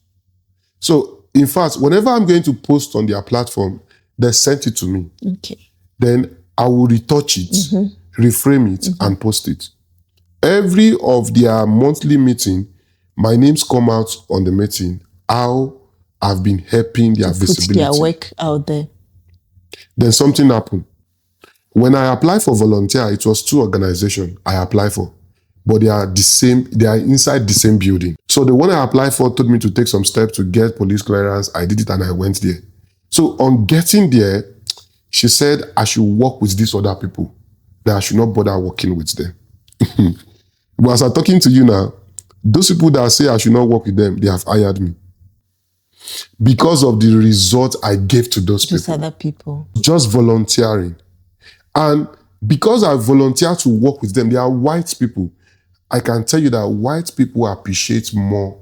So, in fact, whenever I'm going to post on their platform, they sent it to me. Okay. Then I will retouch it, reframe it, and post it. Every of their monthly meeting, my names come out on the meeting, how I've been helping their visibility. Put their work out there. Then something happened. When I applied for volunteer, it was 2 organizations I applied for, but they are inside the same building. So the one I applied for told me to take some steps to get police clearance. I did it and I went there. So on getting there, she said I should work with these other people, that I should not bother working with them. But as I'm talking to you now, those people that say I should not work with them, they have hired me. Because of the result I gave to those people. Other people. Just volunteering. And because I volunteer to work with them, they are white people. I can tell you that white people appreciate more.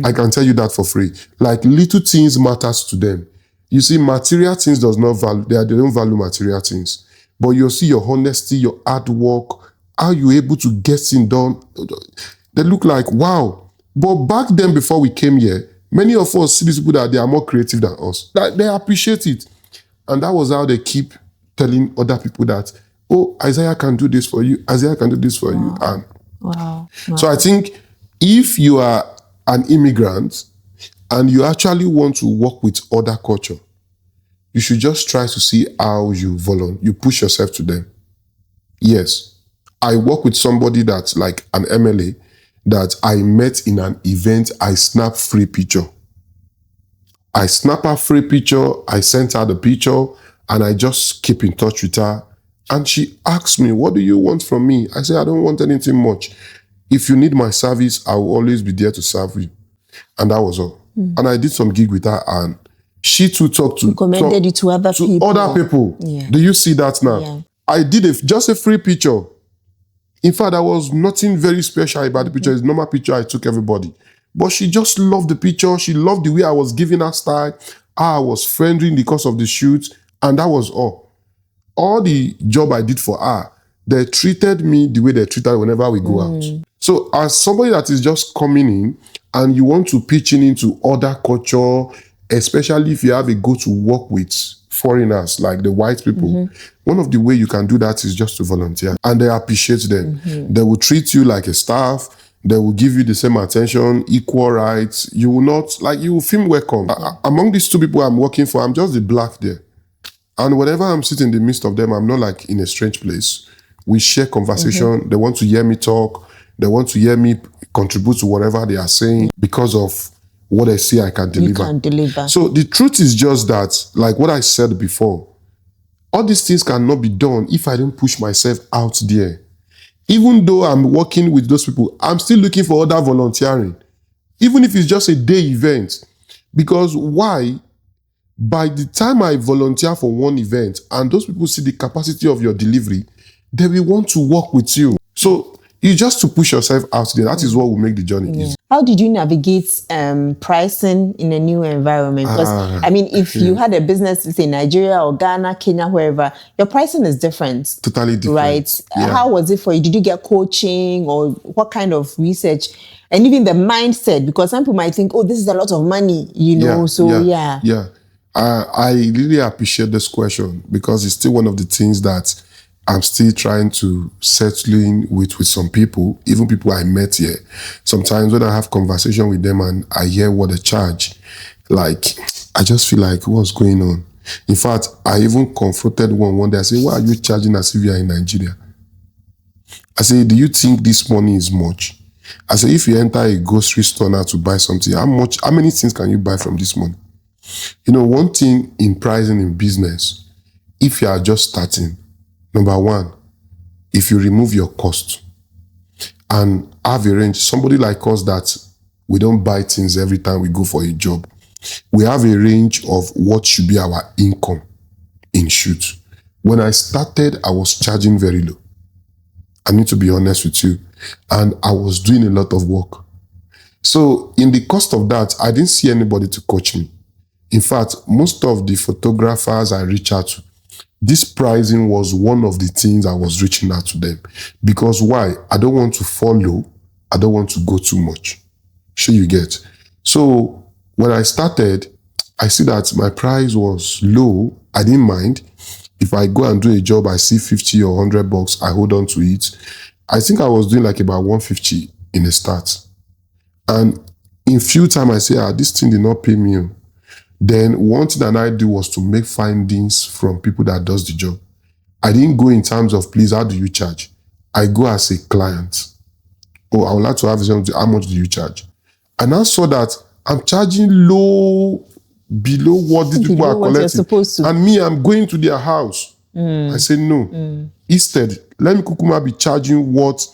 I can tell you that for free. Like little things matters to them. You see, material things does not value, they don't value material things. But you'll see your honesty, your hard work, how you're able to get things done. They look like, wow. But back then, before we came here, many of us see these people that they are more creative than us. That they appreciate it. And that was how they keep telling other people that, oh, Isaiah can do this for you. Isaiah can do this for you. And wow. So I think if you are an immigrant and you actually want to work with other culture, you should just try to see how you push yourself to them. Yes. I work with somebody that's like an MLA that I met in an event. I snap free picture. I snap her free picture. I sent her the picture and I just keep in touch with her. And she asked me, what do you want from me? I said, I don't want anything much. If you need my service, I will always be there to serve you. And that was all. And I did some gig with her and she too recommended you to other people. Yeah. Do you see that now? Yeah. I did just a free picture. In fact, there was nothing very special about the picture. It's a normal picture I took everybody. But she just loved the picture. She loved the way I was giving her style. How I was friendly because of the shoot. And that was all. All the job I did for her, they treated me the way they treated whenever we go out. So as somebody that is just coming in and you want to pitch in into other culture, especially if you have a go to work with foreigners like the white people, one of the way you can do that is just to volunteer. And they appreciate them. They will treat you like a staff. They will give you the same attention, equal rights. You will not, you will feel welcome. Among these 2 people I'm working for, I'm just the black there. And whenever I'm sitting in the midst of them, I'm not like in a strange place. We share conversation. They want to hear me talk. They want to hear me contribute to whatever they are saying because of what I say I can deliver. You can deliver. So the truth is just that, like what I said before, all these things cannot be done if I don't push myself out there. Even though I'm working with those people, I'm still looking for other volunteering. Even if it's just a day event. Because why? By the time I volunteer for one event and those people see the capacity of your delivery, they will want to work with you. So you just to push yourself out there. That is what will make the journey easy. How did you navigate pricing in a new environment? Because I mean, if you had a business, say Nigeria or Ghana, Kenya, wherever, your pricing is different. Totally different. Right? Yeah. How was it for you? Did you get coaching or what kind of research? And even the mindset, because some people might think, oh, this is a lot of money, you know. Yeah. I really appreciate this question because it's still one of the things that I'm still trying to settle in with some people, even people I met here. Sometimes when I have conversation with them and I hear what they charge, like, I just feel like, what's going on? In fact, I even confronted one day. I said, why are you charging as if you are in Nigeria? I say, do you think this money is much? I say, if you enter a grocery store now to buy something, how many things can you buy from this money? You know, one thing in pricing in business, if you are just starting, number one, if you remove your cost and have a range, somebody like us that we don't buy things every time we go for a job, we have a range of what should be our income in shoot. When I started, I was charging very low. I need to be honest with you. And I was doing a lot of work. So in the cost of that, I didn't see anybody to coach me. In fact, most of the photographers I reach out to, this pricing was one of the things I was reaching out to them. Because why? I don't want to fall low. I don't want to go too much. Sure you get. So when I started, I see that my price was low. I didn't mind. If I go and do a job, I see 50 or 100 bucks, I hold on to it. I think I was doing like about 150 in the start. And in few time I say, this thing did not pay me. Then one thing that I do was to make findings from people that does the job. I didn't go in terms of, please, how do you charge? I go as a client. Oh, I would like to have something, how much do you charge? And I saw that I'm charging low, below what these people are collecting. Supposed to. And me, I'm going to their house. I say, no. Instead, let me kukuma be charging what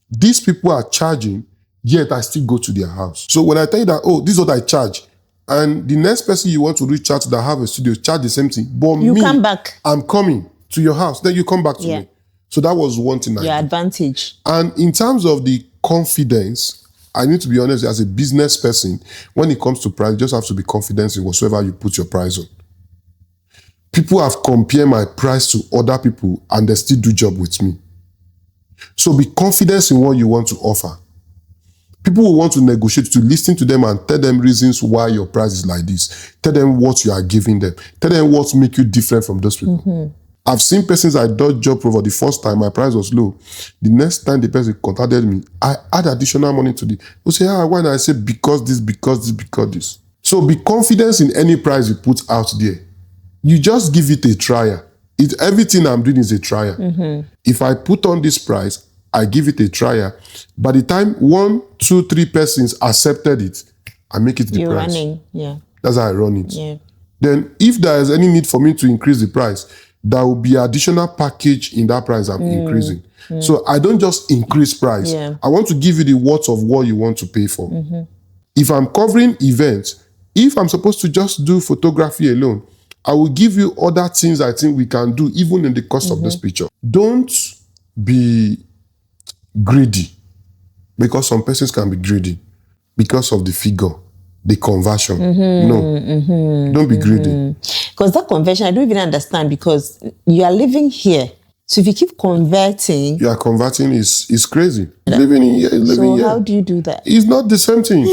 these people are charging, yet I still go to their house. So when I tell you that, oh, this is what I charge, and the next person you want to reach out to that have a studio charge the same thing, but you come back. I'm coming to your house, then you come back to me. So that was one thing. Your advantage. And in terms of the confidence, I need to be honest, as a business person, when it comes to price, you just have to be confident in whatsoever you put your price on. People have compared my price to other people and they still do job with me. So be confident in what you want to offer. People will want to negotiate, to listen to them and tell them reasons why your price is like this. Tell them what you are giving them. Tell them what makes you different from those people. I've seen persons I did job for the first time, my price was low. The next time the person contacted me, I add additional money to the. They say, why not? I say, because this. So be confident in any price you put out there. You just give it a trial. Everything I'm doing is a trial. If I put on this price, I give it a trial. By the time 1, 2, 3 persons accepted it, I make it the You're price. running, yeah. That's how I run it. Yeah. Then if there is any need for me to increase the price, there will be additional package in that price I'm increasing. So I don't just increase price. Yeah. I want to give you the worth of what you want to pay for. If I'm covering events, if I'm supposed to just do photography alone, I will give you other things I think we can do even in the cost of this picture. Don't be greedy, because some persons can be greedy because of the figure, the conversion. No, don't be greedy. Because that conversion, I don't even understand, because you are living here. So if you keep converting... You are converting is crazy. Living in here, living here. So how do you do that? It's not the same thing.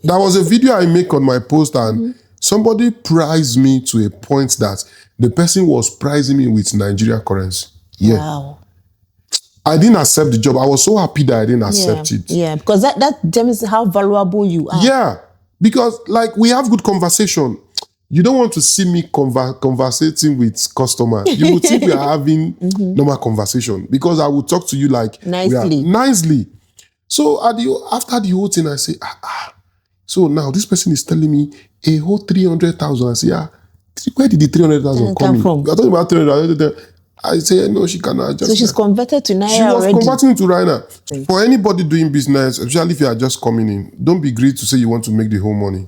There was a video I make on my post and somebody priced me to a point that the person was pricing me with Nigerian currency. Yeah. Wow. I didn't accept the job. I was so happy that I didn't accept it. Yeah, because that demonstrates how valuable you are. Yeah, because like we have good conversation. You don't want to see me conversating with customers. You would think we are having normal conversation, because I will talk to you like nicely. Nicely. So after the whole thing, I say, so now this person is telling me a whole 300,000. I say, where did the 300,000 come from? You're talking about 300,000. I say, no, she cannot just. So she's converted to Naira She was already. converting to Naira. For anybody doing business, especially if you are just coming in, don't be greedy to say you want to make the whole money.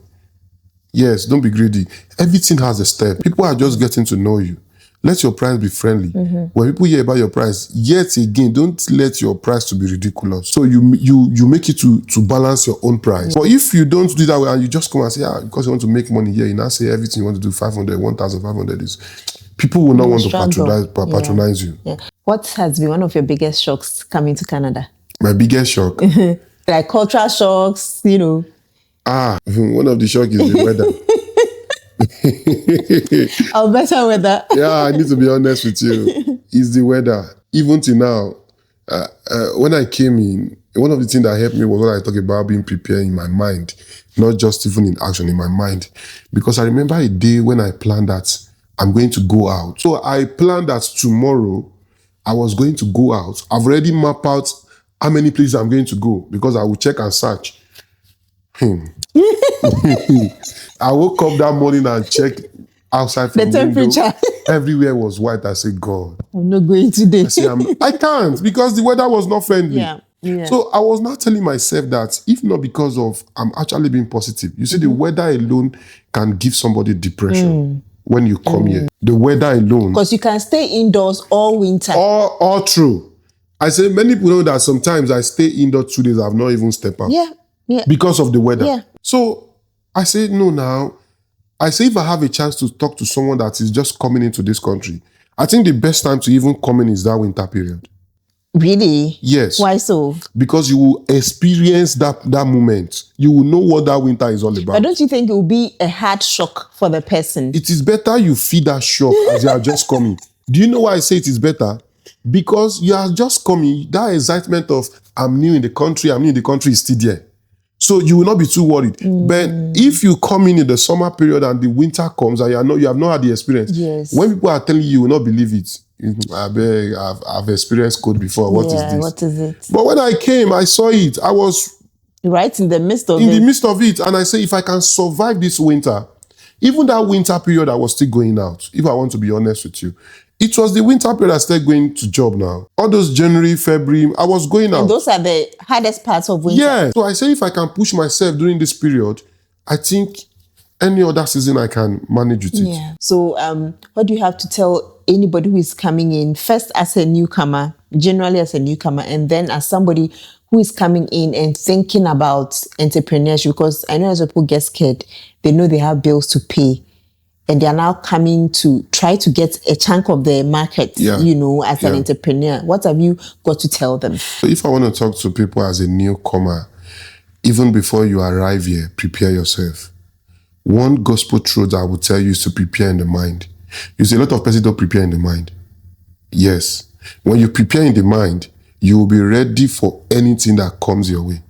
Yes, don't be greedy. Everything has a step. People are just getting to know you. Let your price be friendly. When people hear about your price, yet again, don't let your price to be ridiculous. So you make it to balance your own price. But if you don't do that way and you just come and say, because you want to make money here, you now say everything you want to do 500, 1,500 is, people will not want to patronize you. Yeah. What has been one of your biggest shocks coming to Canada? My biggest shock? Like cultural shocks, you know. One of the shocks is the weather. Better weather. Yeah, I need to be honest with you. It's the weather. Even till now, when I came in, one of the things that helped me was what I talked about being prepared in my mind, not just even in action, in my mind. Because I remember a day when I planned that I'm going to go out. So I planned that tomorrow I was going to go out. I've already mapped out how many places I'm going to go because I will check and search. I woke up that morning and checked outside from the temperature. Window. Everywhere was white. I said, God, I'm not going today. I can't because the weather was not friendly. Yeah. So I was not telling myself that if not because of I'm actually being positive. You see, the weather alone can give somebody depression when you come here. The weather alone. Because you can stay indoors all winter. All true. I say many people know that sometimes I stay indoors 2 days. I've not even stepped out. Yeah. Because of the weather. Yeah. So I say, no, now. I say, if I have a chance to talk to someone that is just coming into this country, I think the best time to even come in is that winter period. Really? Yes. Why so? Because you will experience that moment. You will know what that winter is all about. But don't you think it will be a hard shock for the person? It is better you feel that shock as you are just coming. Do you know why I say it is better? Because you are just coming, that excitement of I'm new in the country is still there. So you will not be too worried. But if you come in the summer period and the winter comes and you have not had the experience, yes. When people are telling you, you will not believe it. I've experienced cold before. What is this? What is it? But when I came, I saw it. I was right in the midst of the midst of it. And I say, if I can survive this winter, even that winter period, I was still going out. If I want to be honest with you, it was the winter period I started going to job now. All those January, February, I was going out. And those are the hardest parts of winter. Yeah. So I say if I can push myself during this period, I think any other season I can manage with it. Yeah. So what do you have to tell anybody who is coming in, first as a newcomer, generally as a newcomer, and then as somebody who is coming in and thinking about entrepreneurship? Because I know as people get scared, they know they have bills to pay. And they are now coming to try to get a chunk of the market, as an entrepreneur. What have you got to tell them? So if I want to talk to people as a newcomer, even before you arrive here, prepare yourself. One gospel truth I would tell you is to prepare in the mind. You see, a lot of people don't prepare in the mind. Yes. When you prepare in the mind, you will be ready for anything that comes your way.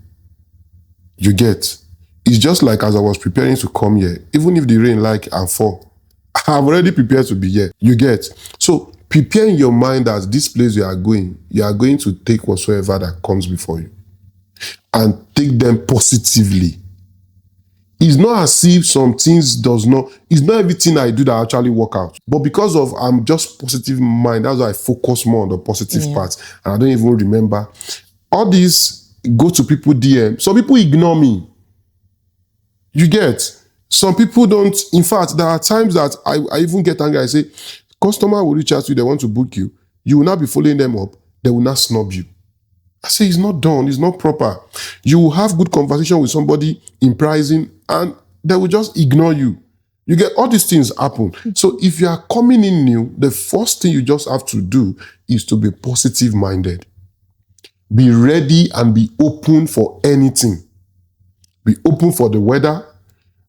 You get? It's just like as I was preparing to come here, even if the rain and fall, I've already prepared to be here. You get? So prepare in your mind that this place you are going to take whatsoever that comes before you and take them positively. It's not as if some things it's not everything I do that actually work out. But because of I'm just positive mind, that's why I focus more on the positive parts. And I don't even remember. All these go to people DM. Some people ignore me. You get? Some people don't. In fact, there are times that I even get angry. I say, customer will reach out to you, they want to book you. You will not be following them up. They will not snub you. I say, it's not done. It's not proper. You will have good conversation with somebody in pricing and they will just ignore you. You get? All these things happen. So if you are coming in new, the first thing you just have to do is to be positive minded. Be ready and be open for anything. Be open for the weather.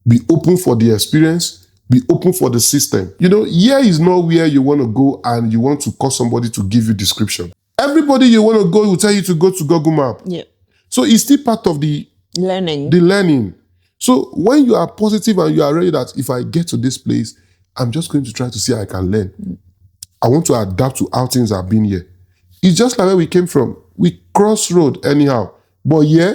Be open for the experience. Be open for the system. Here is not where you want to go and you want to call somebody to give you description. Everybody you want to go will tell you to go to Google Map. Yeah. So it's still part of the learning. So when you are positive and you are ready that if I get to this place, I'm just going to try to see how I can learn. I want to adapt to how things have been here. It's just like where we came from. We cross road anyhow. But yeah,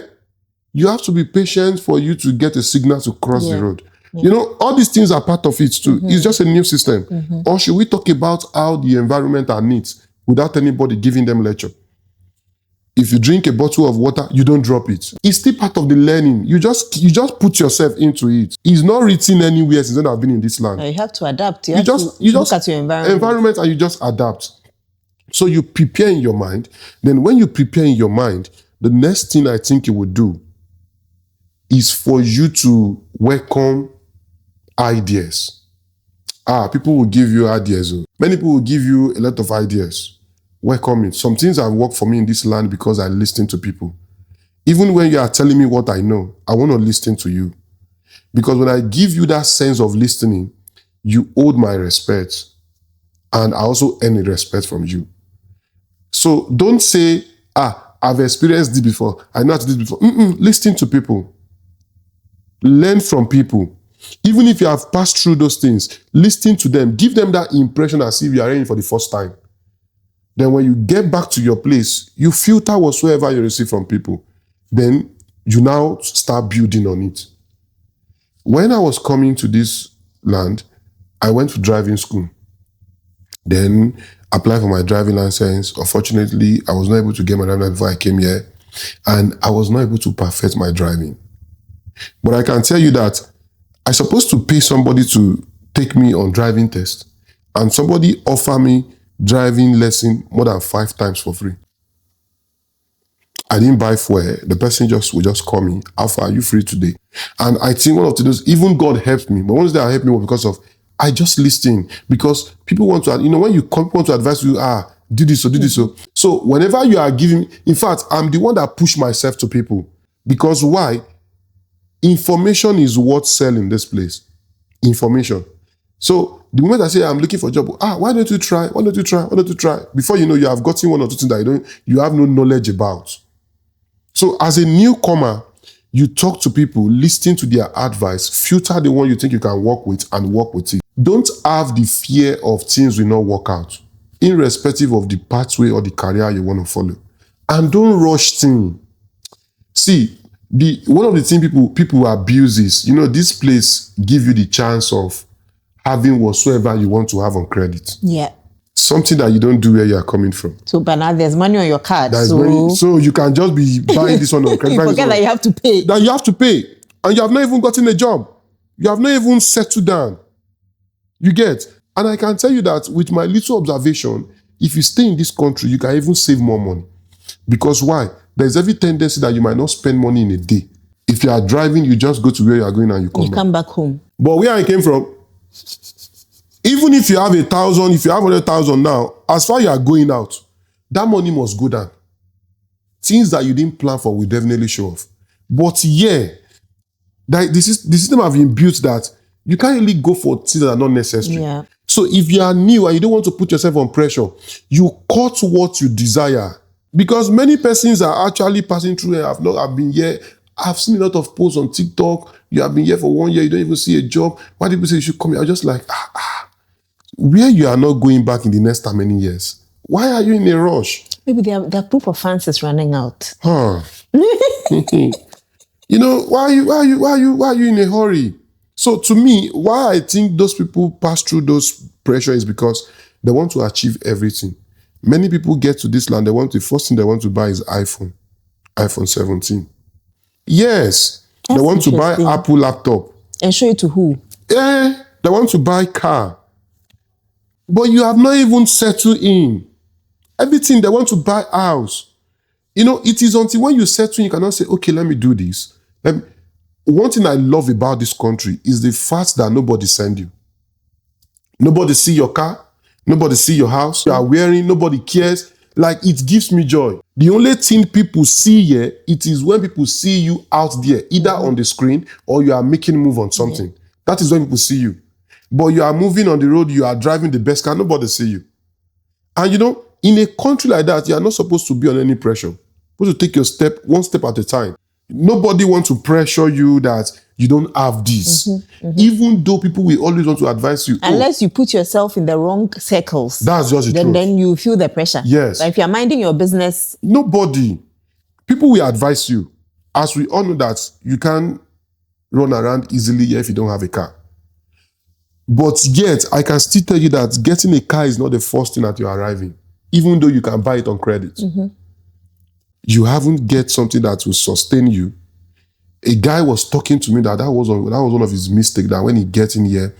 you have to be patient for you to get a signal to cross the road. You know, all these things are part of it too. It's just a new system. Or should we talk about how the environment are neat without anybody giving them lecture? If you drink a bottle of water, you don't drop it. It's still part of the learning. You just put yourself into it. It's not written anywhere since I've been in this land. You have to adapt. You just look at your environment and you just adapt. So you prepare in your mind. Then when you prepare in your mind, the next thing I think you would do is for you to welcome ideas. People will give you ideas. Many people will give you a lot of ideas. Welcome it. Some things have worked for me in this land because I listen to people. Even when you are telling me what I know, I want to listen to you. Because when I give you that sense of listening, you hold my respect. And I also earn respect from you. So don't say, I've experienced this before. I know how to do this before. Listen to people. Learn from people. Even if you have passed through those things, listen to them. Give them that impression as if you are in for the first time. Then when you get back to your place, you filter whatsoever you receive from people. Then you now start building on it. When I was coming to this land, I went to driving school. Then applied for my driving license. Unfortunately, I was not able to get my driving license before I came here. And I was not able to perfect my driving. But I can tell you that I'm supposed to pay somebody to take me on driving test. And somebody offered me driving lesson more than 5 times for free. I didn't buy fuel. The person will just call me. Alpha, are you free today? And I think one of the things, even God helped me. But one day I helped me was because of, I just listen. Because people want to, when you come, want to advise you, do this or do this. So whenever you are giving, in fact, I'm the one that push myself to people. Because why? Information is worth selling this place. Information. So the moment I say I'm looking for a job, why don't you try? Why don't you try? Why don't you try? Before you know, you have gotten 1 or 2 things that you have no knowledge about. So as a newcomer, you talk to people, listen to their advice, filter the one you think you can work with and work with it. Don't have the fear of things will not work out, irrespective of the pathway or the career you want to follow. And don't rush things. See, one of the things people abuse is, this place give you the chance of having whatsoever you want to have on credit. Yeah. Something that you don't do where you are coming from. So, but now there's money on your card. So you can just be buying this one on credit. You forget that you have to pay. That you have to pay. And you have not even gotten a job. You have not even settled down. You get? And I can tell you that with my little observation, if you stay in this country, you can even save more money. Because why? There's every tendency that you might not spend money in a day. If you are driving, you just go to where you are going and you come back home. But where I came from, even if you have 1,000, if you have 100,000 now, as far as you are going out, that money must go down. Things that you didn't plan for will definitely show off. But yeah, the system have been built that you can't really go for things that are not necessary. Yeah. So if you are new and you don't want to put yourself on pressure, you cut what you desire. Because many persons are actually passing through and I've been here. I've seen a lot of posts on TikTok. You have been here for 1 year, you don't even see a job. Why do people say you should come here? I'm just like, where you are not going back in the next how many years? Why are you in a rush? Maybe their proof of funds is running out. Why are you in a hurry? So to me, why I think those people pass through those pressure is because they want to achieve everything. Many people get to this land, the first thing they want to buy is iPhone 17. Yes, they want to buy Apple laptop. And show it to who? They want to buy car. But you have not even settled in. Everything, they want to buy house. It is until when you settle in, you cannot say, okay, let me do this. One thing I love about this country is the fact that nobody send you. Nobody see your car. Nobody see your house. You are wearing. Nobody cares. Like, it gives me joy. The only thing people see here, it is when people see you out there, either on the screen or you are making a move on something. Yeah. That is when people see you. But you are moving on the road, you are driving the best car, nobody see you. And in a country like that, you are not supposed to be on any pressure. You're supposed to take your step, one step at a time. Nobody wants to pressure you that you don't have this. Even though people will always want to advise you. Unless you put yourself in the wrong circles. That's just the truth. Then you feel the pressure. Yes. But if you're minding your business. Nobody. People will advise you. As we all know that you can't run around easily if you don't have a car. But yet, I can still tell you that getting a car is not the first thing that you're arriving, even though you can buy it on credit. You haven't get something that will sustain you. A guy was talking to me that was one of his mistakes, that when he gets in here,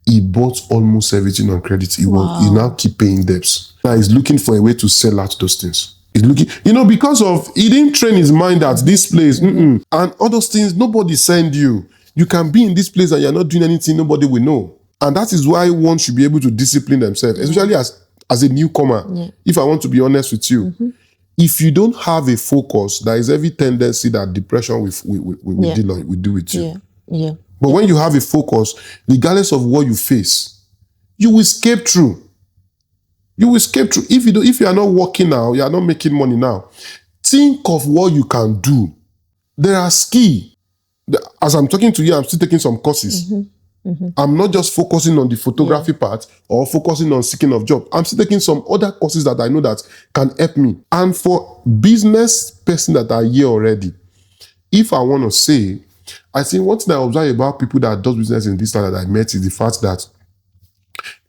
he bought almost everything on credit. He now keep paying debts. Now he's looking for a way to sell out those things. He's looking, because of, he didn't train his mind that this place, and all those things, nobody send you. You can be in this place and you're not doing anything, nobody will know. And that is why one should be able to discipline themselves, especially as a newcomer. If I want to be honest with you, if you don't have a focus, there is every tendency that depression will do with you. But when you have a focus, regardless of what you face, you will escape through. You will escape through. If you are not working now, you are not making money now, think of what you can do. There are skills. As I'm talking to you, I'm still taking some courses. I'm not just focusing on the photography part or focusing on seeking of job. I'm still taking some other courses that I know that can help me. And for business person that are here already, if I want to say, I think one thing I observe about people that does business in this land that I met is the fact that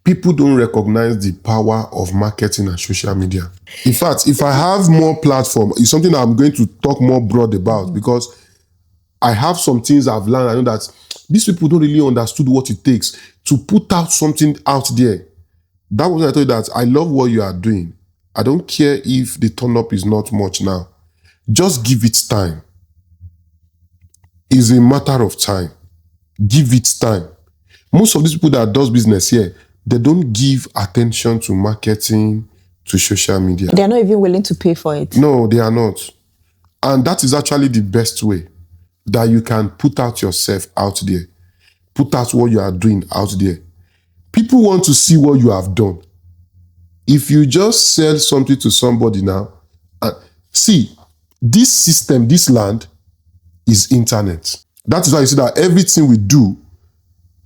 people don't recognize the power of marketing and social media. In fact, if I have more platform, it's something I'm going to talk more broad about, because I have some things I've learned. I know that these people don't really understood what it takes to put out something out there. That was when I told you that I love what you are doing. I don't care if the turn up is not much now. Just give it time. It's a matter of time. Give it time. Most of these people that does business here, they don't give attention to marketing, to social media. They're not even willing to pay for it. No, they are not. And that is actually the best way that you can put out yourself out there. Put out what you are doing out there. People want to see what you have done. If you just sell something to somebody now, see, this system, this land is internet. That is why you see that everything we do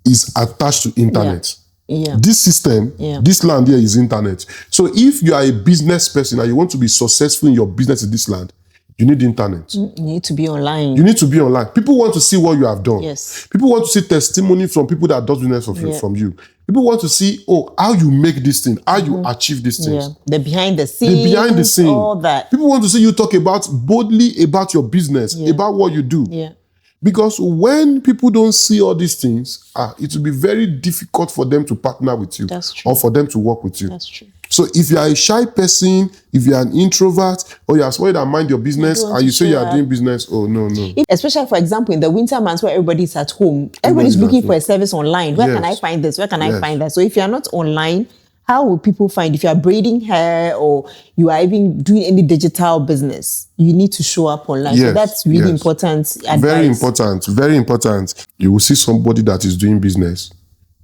is attached to internet. This system, this land here is internet. So if you are a business person and you want to be successful in your business in this land, you need internet. You need to be online. You need to be online. People want to see what you have done. Yes. People want to see testimony from people that do business from you. People want to see, how you make this thing, how you achieve these things. The behind the scenes. All that. People want to see you talk boldly about your business, about what you do. Because when people don't see all these things, it will be very difficult for them to partner with you. That's true. Or for them to work with you. That's true. So if you are a shy person, if you are an introvert, or you are somebody that mind your business, and you say you are doing business, no. Especially, for example, in the winter months where everybody's at home, everybody's looking for a service online. Where can I find this? Where can I find that? So if you are not online, how will people find? If you are braiding hair or you are even doing any digital business, you need to show up online. So that's really important advice. Very important, very important. You will see somebody that is doing business.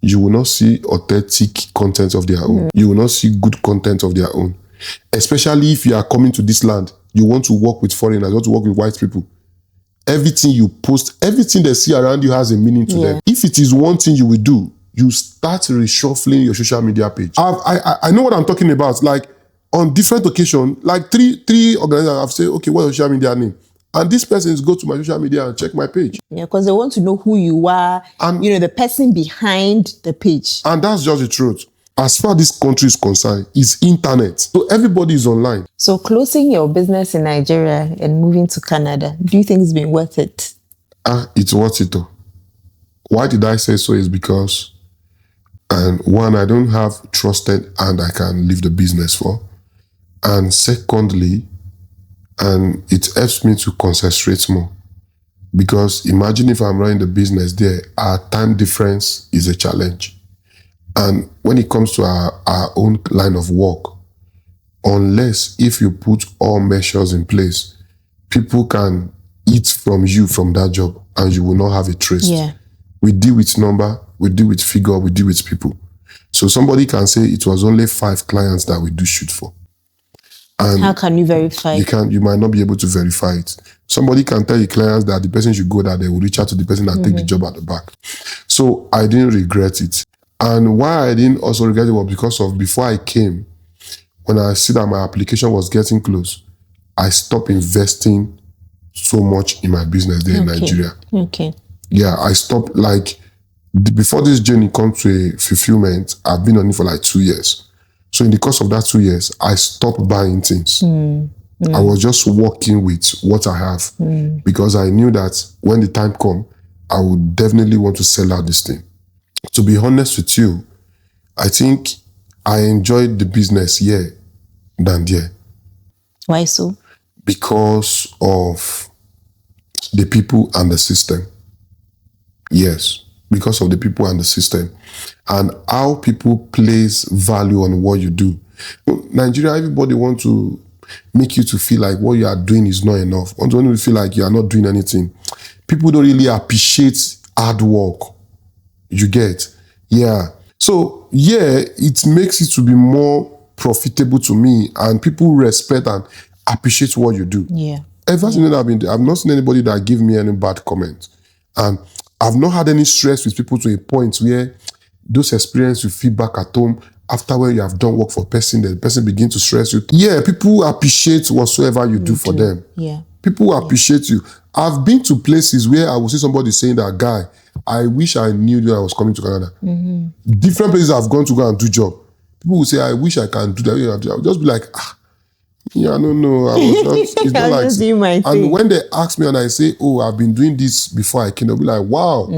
You will not see authentic content of their own. You will not see good content of their own. Especially if you are coming to this land, you want to work with foreigners, you want to work with white people. Everything you post, everything they see around you has a meaning to them. If it is one thing you will do, you start reshuffling your social media page. I know what I'm talking about. Like on different occasions, like three organizations have said, okay, what's your social media name? And this person is go to my social media and check my page. Because they want to know who you are, and the person behind the page. And that's just the truth. As far as this country is concerned, it's internet. So everybody is online. So closing your business in Nigeria and moving to Canada, do you think it's been worth it? It's worth it though. Why did I say so is because, and one, I don't have trusted and I can leave the business for. And secondly, and it helps me to concentrate more. Because imagine if I'm running the business there, our time difference is a challenge. And when it comes to our own line of work, unless if you put all measures in place, people can eat from you from that job and you will not have a trace. We deal with number, we deal with figure, we deal with people. So somebody can say it was only 5 clients that we do shoot for. And how can you verify? You might not be able to verify it. Somebody can tell your clients that the person should go, that they will reach out to the person that take the job at the back. So I didn't regret it. And why I didn't also regret it was because of before I came, when I see that my application was getting close, I stopped investing so much in my business there in Nigeria. Okay. Yeah, I stopped, like, before this journey comes to a fulfillment, I've been on it for like 2 years. So in the course of that 2 years, I stopped buying things. I was just working with what I have because I knew that when the time come, I would definitely want to sell out this thing. To be honest with you, I think I enjoyed the business here than there. Why so? Because of the people and the system. Yes, because of the people and the system. And how people place value on what you do. Nigeria, everybody wants to make you to feel like what you are doing is not enough. Want to feel like you are not doing anything. People don't really appreciate hard work. You get? Yeah. So, yeah, it makes it to be more profitable to me, and people respect and appreciate what you do. Yeah. Ever since I've not seen anybody that give me any bad comment. And I've not had any stress with people to a point where those experiences you feel back at home after when you have done work for a person, the person begin to stress you. Yeah, people appreciate whatsoever you do for them. Yeah. People appreciate you. I've been to places where I will see somebody saying that, guy, I wish I knew that I was coming to Canada. Different places I've gone to go and do job. People will say, I wish I can do that. I'll just be like, yeah, no. I was just, it's not like, just doing my thing. And when they ask me and I say, oh, I've been doing this before I came, they'll be like, wow.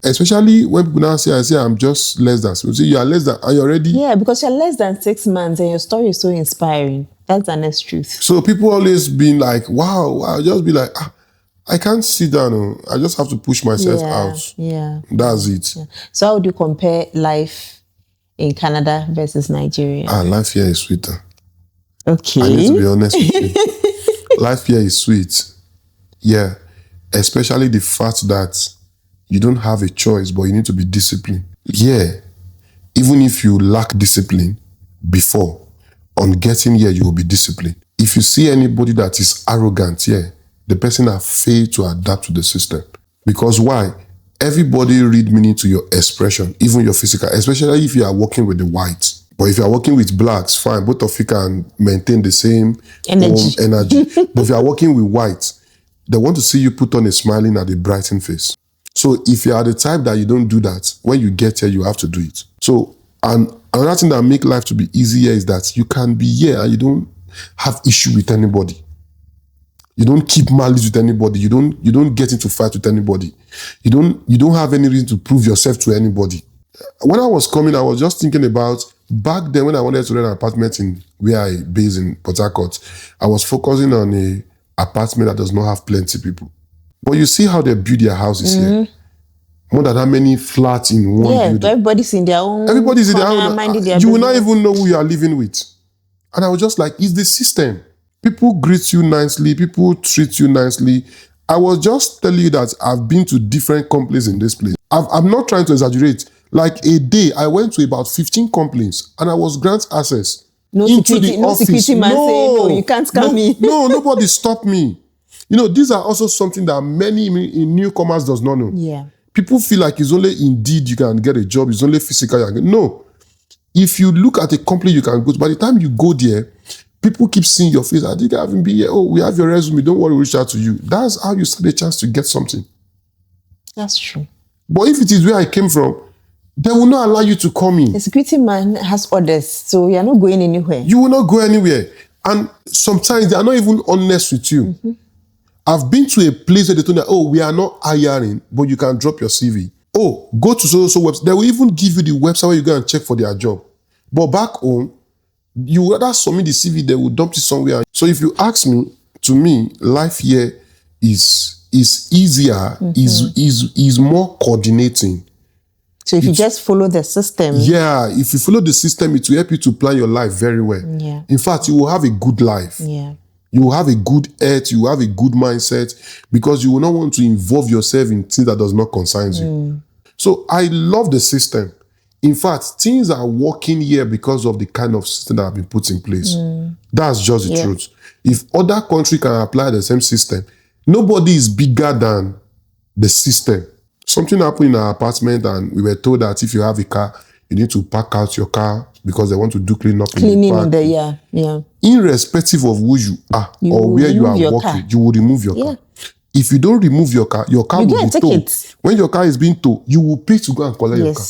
Especially when people now say, I'm just less than. So say, you are less than, and you're already. Yeah, because you're less than 6 months and your story is so inspiring. That's the honest truth. So people always been like, wow. I'll just be like, I can't sit down. I just have to push myself out. Yeah. That's it. Yeah. So how would you compare life in Canada versus Nigeria? Life here is sweeter. Okay. I need to be honest with you. Life here is sweet. Yeah. Especially the fact that you don't have a choice, but you need to be disciplined. Yeah. Even if you lack discipline before, on getting here, you will be disciplined. If you see anybody that is arrogant here, the person has failed to adapt to the system. Because why? Everybody read meaning to your expression, even your physical, especially if you are working with the whites. But if you are working with blacks, fine, both of you can maintain the same energy. But if you are working with whites, they want to see you put on a smiling and a brightened face. So if you are the type that you don't do that, when you get here, you have to do it. So, and another thing that make life to be easier is that you can be here and you don't have issue with anybody. You don't keep malice with anybody. You don't get into fight with anybody. You don't have any reason to prove yourself to anybody. When I was coming, I was just thinking about back then when I wanted to rent an apartment in where I base in Port Harcourt. I was focusing on a apartment that does not have plenty people. But you see how they build their houses here. More than how many flats in one building. Yeah, everybody's in their own. Everybody's in their own. Their you will not even know who you are living with. And I was just like, it's the system. People greet you nicely. People treat you nicely. I was just telling you that I've been to different companies in this place. I'm not trying to exaggerate. Like a day, I went to about 15 companies and I was granted access into the office. Security man saying, no, you can't scam me. No, nobody stopped me. You know, these are also something that many newcomers does not know. Yeah. People feel like it's only Indeed you can get a job. It's only physical you can get. No. If you look at a company you can go to, by the time you go there, people keep seeing your face. I think I haven't been here. Oh, we have your resume. Don't worry, we'll reach out to you. That's how you stand a chance to get something. That's true. But if it is where I came from, they will not allow you to come in. The security man has orders, so you're not going anywhere. You will not go anywhere. And sometimes they are not even honest with you. I've been to a place where they told me, oh, we are not hiring, but you can drop your CV. Oh, go to so website. They will even give you the website where you go and check for their job. But back home, you rather submit the CV, they will dump it somewhere. So if you ask me, to me, life here is easier, is more coordinating. So if you just follow the system. Yeah, if you follow the system, it will help you to plan your life very well. Yeah. In fact, you will have a good life. Yeah. You will have a good health, you will have a good mindset, because you will not want to involve yourself in things that does not concern you. So I love the system. In fact, things are working here because of the kind of system that have been put in place. That's just the truth. If other countries can apply the same system, nobody is bigger than the system. Something happened in our apartment and we were told that if you have a car, you need to park out your car because they want to do cleaning up in the park. Yeah. irrespective of who you are You or will where you remove are your working, car. you will remove your car. If you don't remove your car You will get be a towed. ticket. When your car is being towed, you will pay to go and collect your car.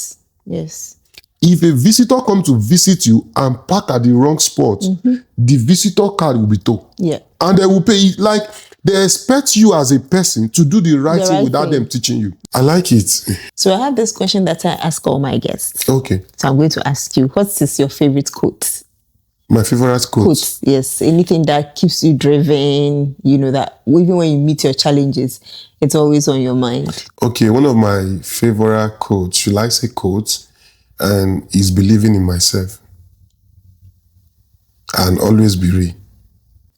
Yes. If a visitor comes to visit you and park at the wrong spot, the visitor card will be towed. Yeah. And they will pay it. Like, they expect you as a person to do the right thing right without them teaching you. I like it. So I have this question that I ask all my guests. Okay. So I'm going to ask you, what is your favorite quote? My favorite quote. Yes. Anything that keeps you driven, that even when you meet your challenges, it's always on your mind. Okay, one of my favorite quotes, should I say quotes, is believing in myself and always be real.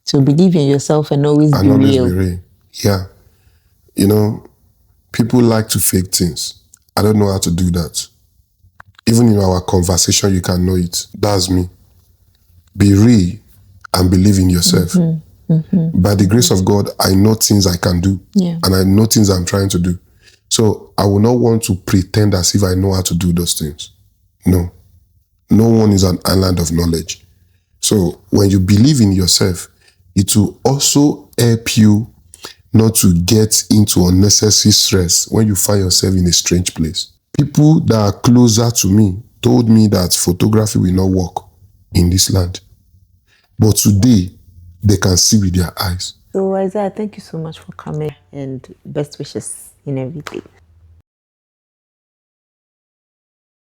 So believe in yourself and always be real. Yeah. People like to fake things. I don't know how to do that. Even in our conversation, you can know it. That's me. Be real and believe in yourself. By the grace of God, I know things I can do. Yeah. And I know things I'm trying to do. So I will not want to pretend as if I know how to do those things. No. No one is an island of knowledge. So when you believe in yourself, it will also help you not to get into unnecessary stress when you find yourself in a strange place. People that are closer to me told me that photography will not work in this land. But today, they can see with their eyes. So Isaiah, thank you so much for coming and best wishes in everything.